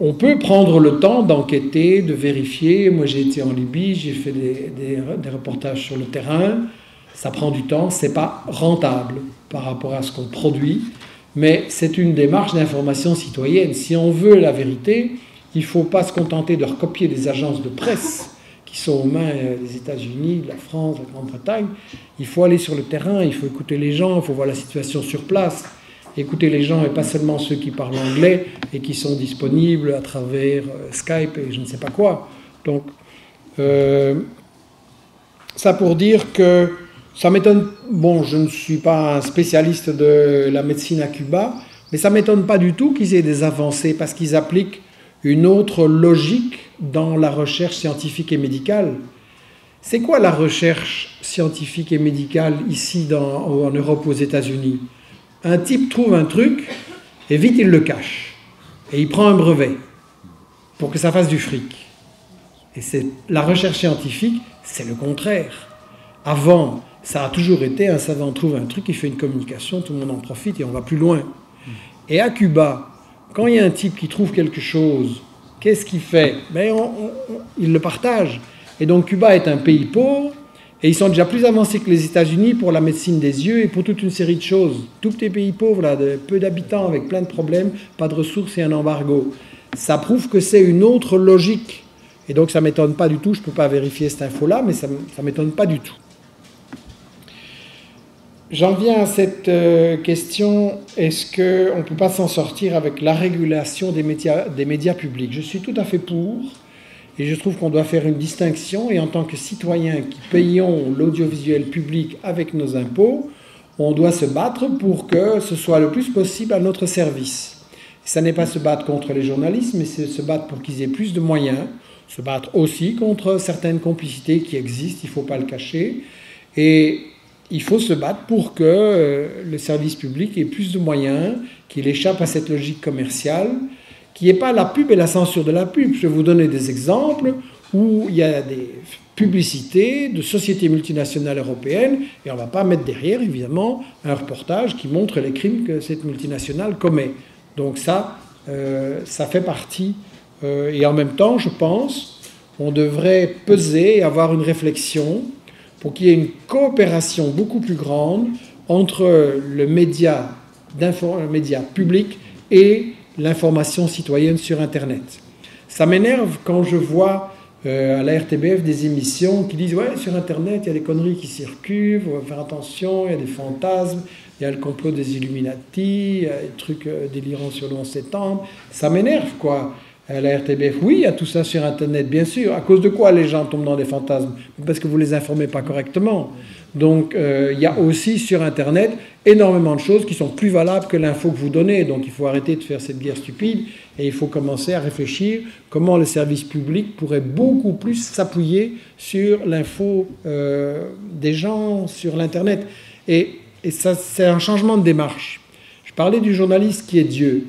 On peut prendre le temps d'enquêter, de vérifier. Moi, j'ai été en Libye, j'ai fait des reportages sur le terrain. Ça prend du temps, c'est pas rentable par rapport à ce qu'on produit, mais c'est une démarche d'information citoyenne. Si on veut la vérité, il ne faut pas se contenter de recopier des agences de presse qui sont aux mains des États-Unis, de la France, de la Grande-Bretagne. Il faut aller sur le terrain, il faut écouter les gens, il faut voir la situation sur place. Écouter les gens et pas seulement ceux qui parlent anglais et qui sont disponibles à travers Skype et je ne sais pas quoi. Donc, ça pour dire que ça m'étonne... Bon, je ne suis pas un spécialiste de la médecine à Cuba, mais ça ne m'étonne pas du tout qu'ils aient des avancées parce qu'ils appliquent une autre logique dans la recherche scientifique et médicale. C'est quoi la recherche scientifique et médicale ici en Europe ou aux États-Unis ? Un type trouve un truc et vite il le cache. Et il prend un brevet pour que ça fasse du fric. Et la recherche scientifique, c'est le contraire. Avant, ça a toujours été un savant trouve un truc, il fait une communication, tout le monde en profite et on va plus loin. Et à Cuba, quand il y a un type qui trouve quelque chose, qu'est-ce qu'il fait ? Il le partage. Et donc Cuba est un pays pauvre. Et ils sont déjà plus avancés que les États-Unis pour la médecine des yeux et pour toute une série de choses. Tout petit pays pauvre, là, de peu d'habitants avec plein de problèmes, pas de ressources et un embargo. Ça prouve que c'est une autre logique. Et donc ça ne m'étonne pas du tout, je ne peux pas vérifier cette info-là, mais ça ne m'étonne pas du tout. J'en viens à cette question, est-ce qu'on ne peut pas s'en sortir avec la régulation des médias publics ? Je suis tout à fait pour. Et je trouve qu'on doit faire une distinction, et en tant que citoyens qui payons l'audiovisuel public avec nos impôts, on doit se battre pour que ce soit le plus possible à notre service. Ça n'est pas se battre contre les journalistes, mais c'est se battre pour qu'ils aient plus de moyens, se battre aussi contre certaines complicités qui existent, il ne faut pas le cacher, et il faut se battre pour que le service public ait plus de moyens, qu'il échappe à cette logique commerciale, qu'il n'y ait pas la pub et la censure de la pub. Je vais vous donner des exemples où il y a des publicités de sociétés multinationales européennes et on ne va pas mettre derrière, évidemment, un reportage qui montre les crimes que cette multinationale commet. Donc ça fait partie. Et en même temps, je pense, on devrait peser et avoir une réflexion pour qu'il y ait une coopération beaucoup plus grande entre le média public et l'information citoyenne sur Internet. Ça m'énerve quand je vois à la RTBF des émissions qui disent « Ouais, sur Internet, il y a des conneries qui circulent, il faut faire attention, il y a des fantasmes, il y a le complot des Illuminati, il y a des trucs délirants sur le 11 septembre. » Ça m'énerve, quoi. À la RTBF, oui, il y a tout ça sur Internet, bien sûr. À cause de quoi les gens tombent dans des fantasmes? Parce que vous ne les informez pas correctement. Donc, il y a aussi sur Internet énormément de choses qui sont plus valables que l'info que vous donnez. Donc, il faut arrêter de faire cette guerre stupide et il faut commencer à réfléchir comment le service public pourrait beaucoup plus s'appuyer sur l'info des gens sur l'Internet. Et ça, c'est un changement de démarche. Je parlais du journaliste qui est Dieu.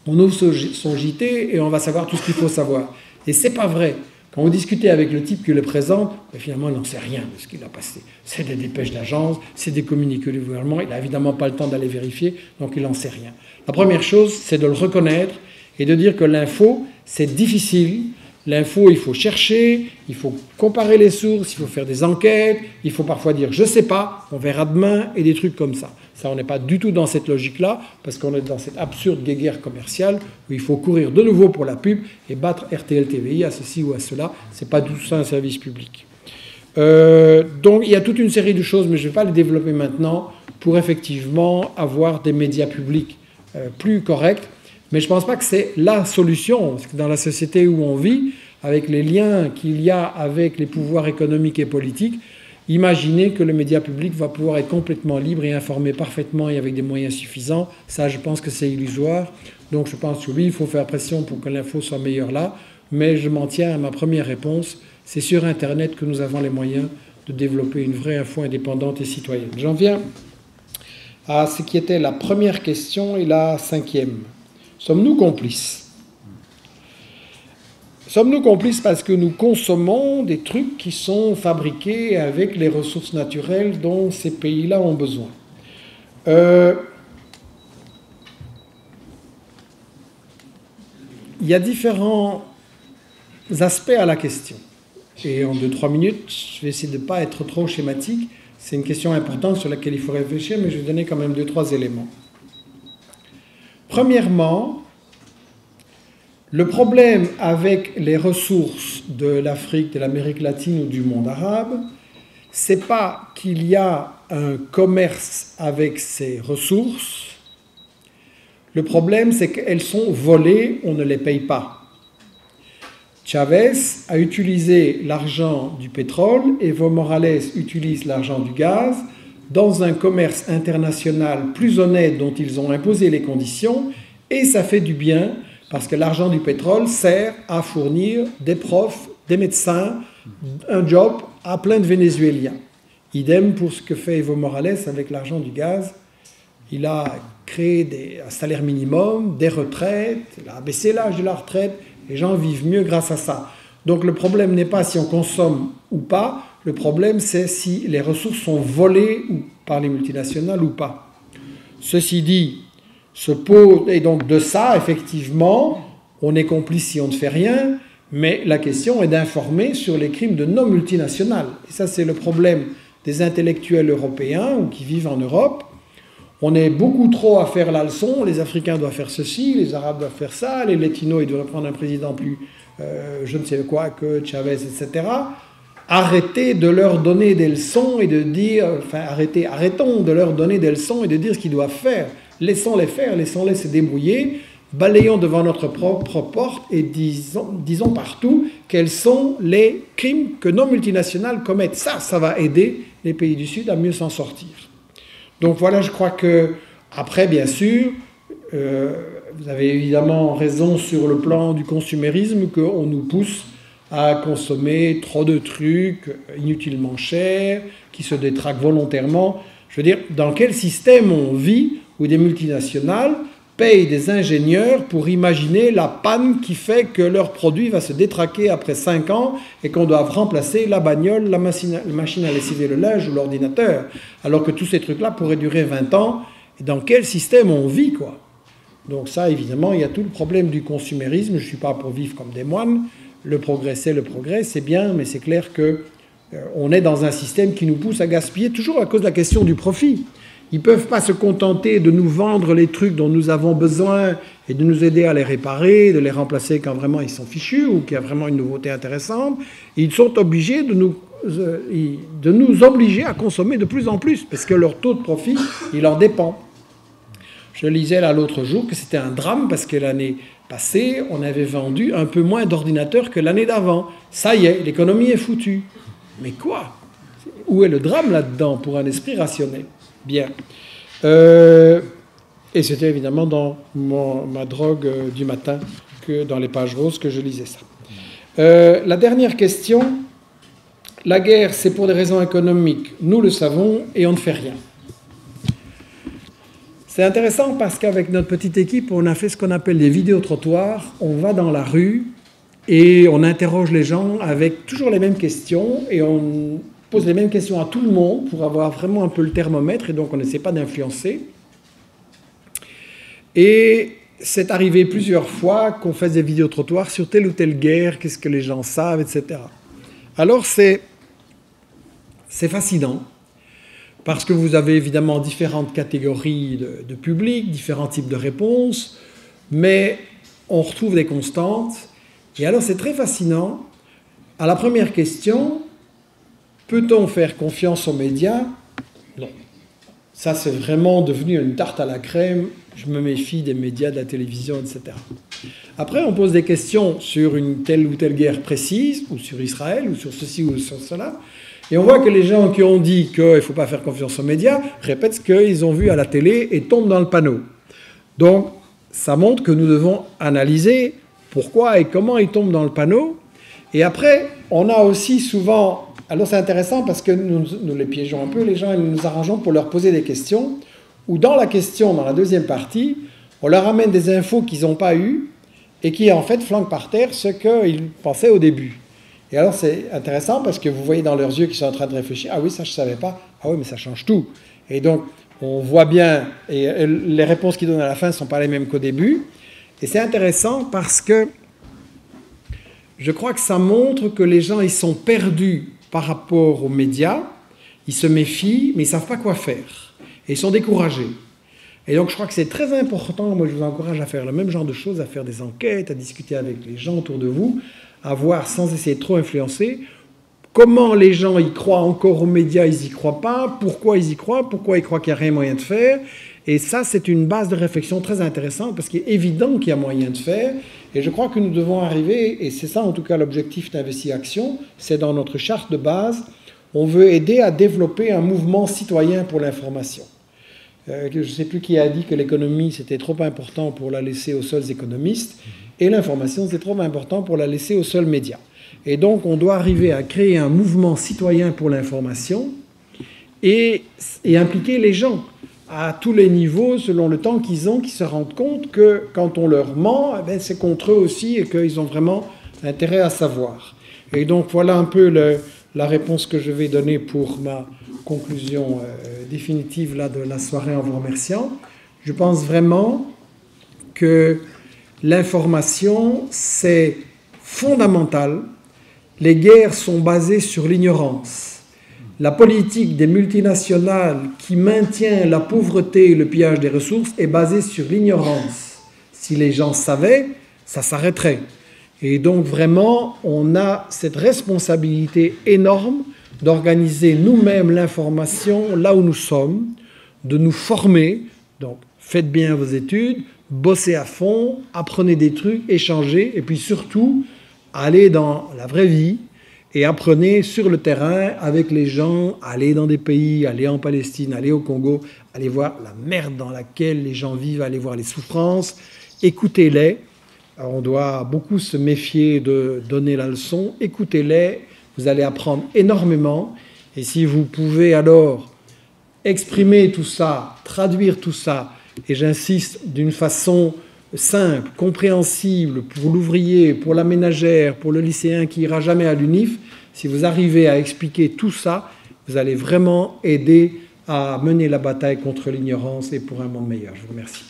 On ouvre son JT et on va savoir tout ce qu'il faut savoir. Et c'est pas vrai. Quand vous discutez avec le type qui le présente, finalement, il n'en sait rien de ce qu'il a passé. C'est des dépêches d'agence, c'est des communiqués du gouvernement. Il n'a évidemment pas le temps d'aller vérifier, donc il n'en sait rien. La première chose, c'est de le reconnaître et de dire que l'info, c'est difficile. L'info, il faut chercher, il faut comparer les sources, il faut faire des enquêtes, il faut parfois dire « je ne sais pas, on verra demain » et des trucs comme ça. Ça, on n'est pas du tout dans cette logique-là, parce qu'on est dans cette absurde guéguerre commerciale où il faut courir de nouveau pour la pub et battre RTL TVI à ceci ou à cela. Ce n'est pas tout ça un service public. Donc il y a toute une série de choses, mais je ne vais pas les développer maintenant, pour effectivement avoir des médias publics plus corrects. Mais je ne pense pas que c'est la solution, parce que dans la société où on vit, avec les liens qu'il y a avec les pouvoirs économiques et politiques, imaginez que le média public va pouvoir être complètement libre et informé parfaitement et avec des moyens suffisants. Ça, je pense que c'est illusoire. Donc je pense que oui, il faut faire pression pour que l'info soit meilleure là. Mais je m'en tiens à ma première réponse. C'est sur Internet que nous avons les moyens de développer une vraie info indépendante et citoyenne. J'en viens à ce qui était la première question et la cinquième. Sommes-nous complices? Sommes-nous complices parce que nous consommons des trucs qui sont fabriqués avec les ressources naturelles dont ces pays-là ont besoin? Il y a différents aspects à la question. Et en 2-3 minutes, je vais essayer de ne pas être trop schématique. C'est une question importante sur laquelle il faut réfléchir, mais je vais donner quand même 2-3 éléments. Premièrement, le problème avec les ressources de l'Afrique, de l'Amérique latine ou du monde arabe, c'est pas qu'il y a un commerce avec ces ressources. Le problème, c'est qu'elles sont volées, on ne les paye pas. Chavez a utilisé l'argent du pétrole, Evo Morales utilise l'argent du gaz dans un commerce international plus honnête dont ils ont imposé les conditions, et ça fait du bien parce que l'argent du pétrole sert à fournir des profs, des médecins, un job à plein de Vénézuéliens. Idem pour ce que fait Evo Morales avec l'argent du gaz. Il a créé un salaire minimum, des retraites, il a baissé l'âge de la retraite, les gens vivent mieux grâce à ça. Donc le problème n'est pas si on consomme ou pas, le problème c'est si les ressources sont volées par les multinationales ou pas. Ceci dit, et donc de ça, effectivement, on est complice si on ne fait rien, mais la question est d'informer sur les crimes de nos multinationales. Et ça, c'est le problème des intellectuels européens ou qui vivent en Europe. On est beaucoup trop à faire la leçon, les Africains doivent faire ceci, les Arabes doivent faire ça, les Latinos, ils doivent prendre un président plus, je ne sais quoi, que Chavez, etc. Arrêtez de leur donner des leçons et de dire, arrêtons de leur donner des leçons et de dire ce qu'ils doivent faire. Laissons-les faire, laissons-les se débrouiller, balayons devant notre propre porte et disons partout quels sont les crimes que nos multinationales commettent. Ça va aider les pays du Sud à mieux s'en sortir. Donc voilà, je crois que, après, bien sûr, vous avez évidemment raison sur le plan du consumérisme, qu'on nous pousse à consommer trop de trucs inutilement chers, qui se détraquent volontairement. Je veux dire, dans quel système on vit où des multinationales payent des ingénieurs pour imaginer la panne qui fait que leur produit va se détraquer après 5 ans et qu'on doit remplacer la bagnole, la machine à lessiver le linge ou l'ordinateur, alors que tous ces trucs-là pourraient durer 20 ans. Et dans quel système on vit, quoi? Donc ça, évidemment, il y a tout le problème du consumérisme. Je ne suis pas pour vivre comme des moines. Le progrès, c'est bien, mais c'est clair qu'on est dans un système qui nous pousse à gaspiller, toujours à cause de la question du profit. Ils ne peuvent pas se contenter de nous vendre les trucs dont nous avons besoin et de nous aider à les réparer, de les remplacer quand vraiment ils sont fichus ou qu'il y a vraiment une nouveauté intéressante. Ils sont obligés de nous obliger à consommer de plus en plus parce que leur taux de profit, il en dépend. Je lisais là l'autre jour que c'était un drame parce que l'année passée, on avait vendu un peu moins d'ordinateurs que l'année d'avant. Ça y est, l'économie est foutue. Mais quoi? Où est le drame là-dedans pour un esprit rationnel? Bien. Et c'était évidemment dans ma drogue du matin, que dans les pages roses, que je lisais ça. La dernière question. La guerre, c'est pour des raisons économiques. Nous le savons et on ne fait rien. C'est intéressant parce qu'avec notre petite équipe, on a fait ce qu'on appelle des vidéos-trottoirs. On va dans la rue et on interroge les gens avec toujours les mêmes questions et on pose les mêmes questions à tout le monde pour avoir vraiment un peu le thermomètre et donc on n'essaie pas d'influencer. Et c'est arrivé plusieurs fois qu'on fasse des vidéos-trottoirs sur telle ou telle guerre, qu'est-ce que les gens savent, etc. Alors c'est fascinant. Parce que vous avez évidemment différentes catégories de public, différents types de réponses, mais on retrouve des constantes. Et alors c'est très fascinant. À la première question, peut-on faire confiance aux médias? Non. Ça c'est vraiment devenu une tarte à la crème. Je me méfie des médias, de la télévision, etc. Après on pose des questions sur une telle ou telle guerre précise, ou sur Israël, ou sur ceci ou sur cela. Et on voit que les gens qui ont dit qu'il ne faut pas faire confiance aux médias répètent ce qu'ils ont vu à la télé et tombent dans le panneau. Donc, ça montre que nous devons analyser pourquoi et comment ils tombent dans le panneau. Et après, on a aussi souvent... Alors c'est intéressant parce que nous les piégeons un peu, les gens, et nous nous arrangeons pour leur poser des questions, où dans la question, dans la deuxième partie, on leur amène des infos qu'ils n'ont pas eues et qui, en fait, flanquent par terre ce qu'ils pensaient au début. Et alors, c'est intéressant parce que vous voyez dans leurs yeux qu'ils sont en train de réfléchir. Ah oui, ça, je ne savais pas. Ah oui, mais ça change tout. Et donc, on voit bien, et les réponses qu'ils donnent à la fin ne sont pas les mêmes qu'au début. Et c'est intéressant parce que je crois que ça montre que les gens, ils sont perdus par rapport aux médias. Ils se méfient, mais ils ne savent pas quoi faire. Et ils sont découragés. Et donc, je crois que c'est très important. Moi, je vous encourage à faire le même genre de choses, à faire des enquêtes, à discuter avec les gens autour de vous, à voir sans essayer de trop influencer comment les gens y croient encore aux médias, ils n'y croient pas, pourquoi ils y croient qu'il n'y a rien moyen de faire. Et ça, c'est une base de réflexion très intéressante parce qu'il est évident qu'il y a moyen de faire. Et je crois que nous devons arriver, et c'est ça en tout cas l'objectif d'Investir Action, c'est dans notre charte de base, on veut aider à développer un mouvement citoyen pour l'information. Je ne sais plus qui a dit que l'économie c'était trop important pour la laisser aux seuls économistes et l'information c'est trop important pour la laisser aux seuls médias. Et donc on doit arriver à créer un mouvement citoyen pour l'information et impliquer les gens à tous les niveaux selon le temps qu'ils ont, qui se rendent compte que quand on leur ment, eh bien, c'est contre eux aussi et qu'ils ont vraiment intérêt à savoir. Et donc voilà un peu la réponse que je vais donner pour ma conclusion définitive là, de la soirée en vous remerciant. Je pense vraiment que l'information, c'est fondamental. Les guerres sont basées sur l'ignorance. La politique des multinationales qui maintient la pauvreté et le pillage des ressources est basée sur l'ignorance. Si les gens savaient, ça s'arrêterait. Et donc vraiment, on a cette responsabilité énorme d'organiser nous-mêmes l'information là où nous sommes, de nous former. Donc faites bien vos études, bossez à fond, apprenez des trucs, échangez, et puis surtout, allez dans la vraie vie et apprenez sur le terrain avec les gens, allez dans des pays, allez en Palestine, allez au Congo, allez voir la merde dans laquelle les gens vivent, allez voir les souffrances, écoutez-les. Alors, on doit beaucoup se méfier de donner la leçon, écoutez-les, vous allez apprendre énormément, et si vous pouvez alors exprimer tout ça, traduire tout ça, et j'insiste d'une façon simple, compréhensible pour l'ouvrier, pour la ménagère, pour le lycéen qui ira jamais à l'UNIF, si vous arrivez à expliquer tout ça, vous allez vraiment aider à mener la bataille contre l'ignorance et pour un monde meilleur. Je vous remercie.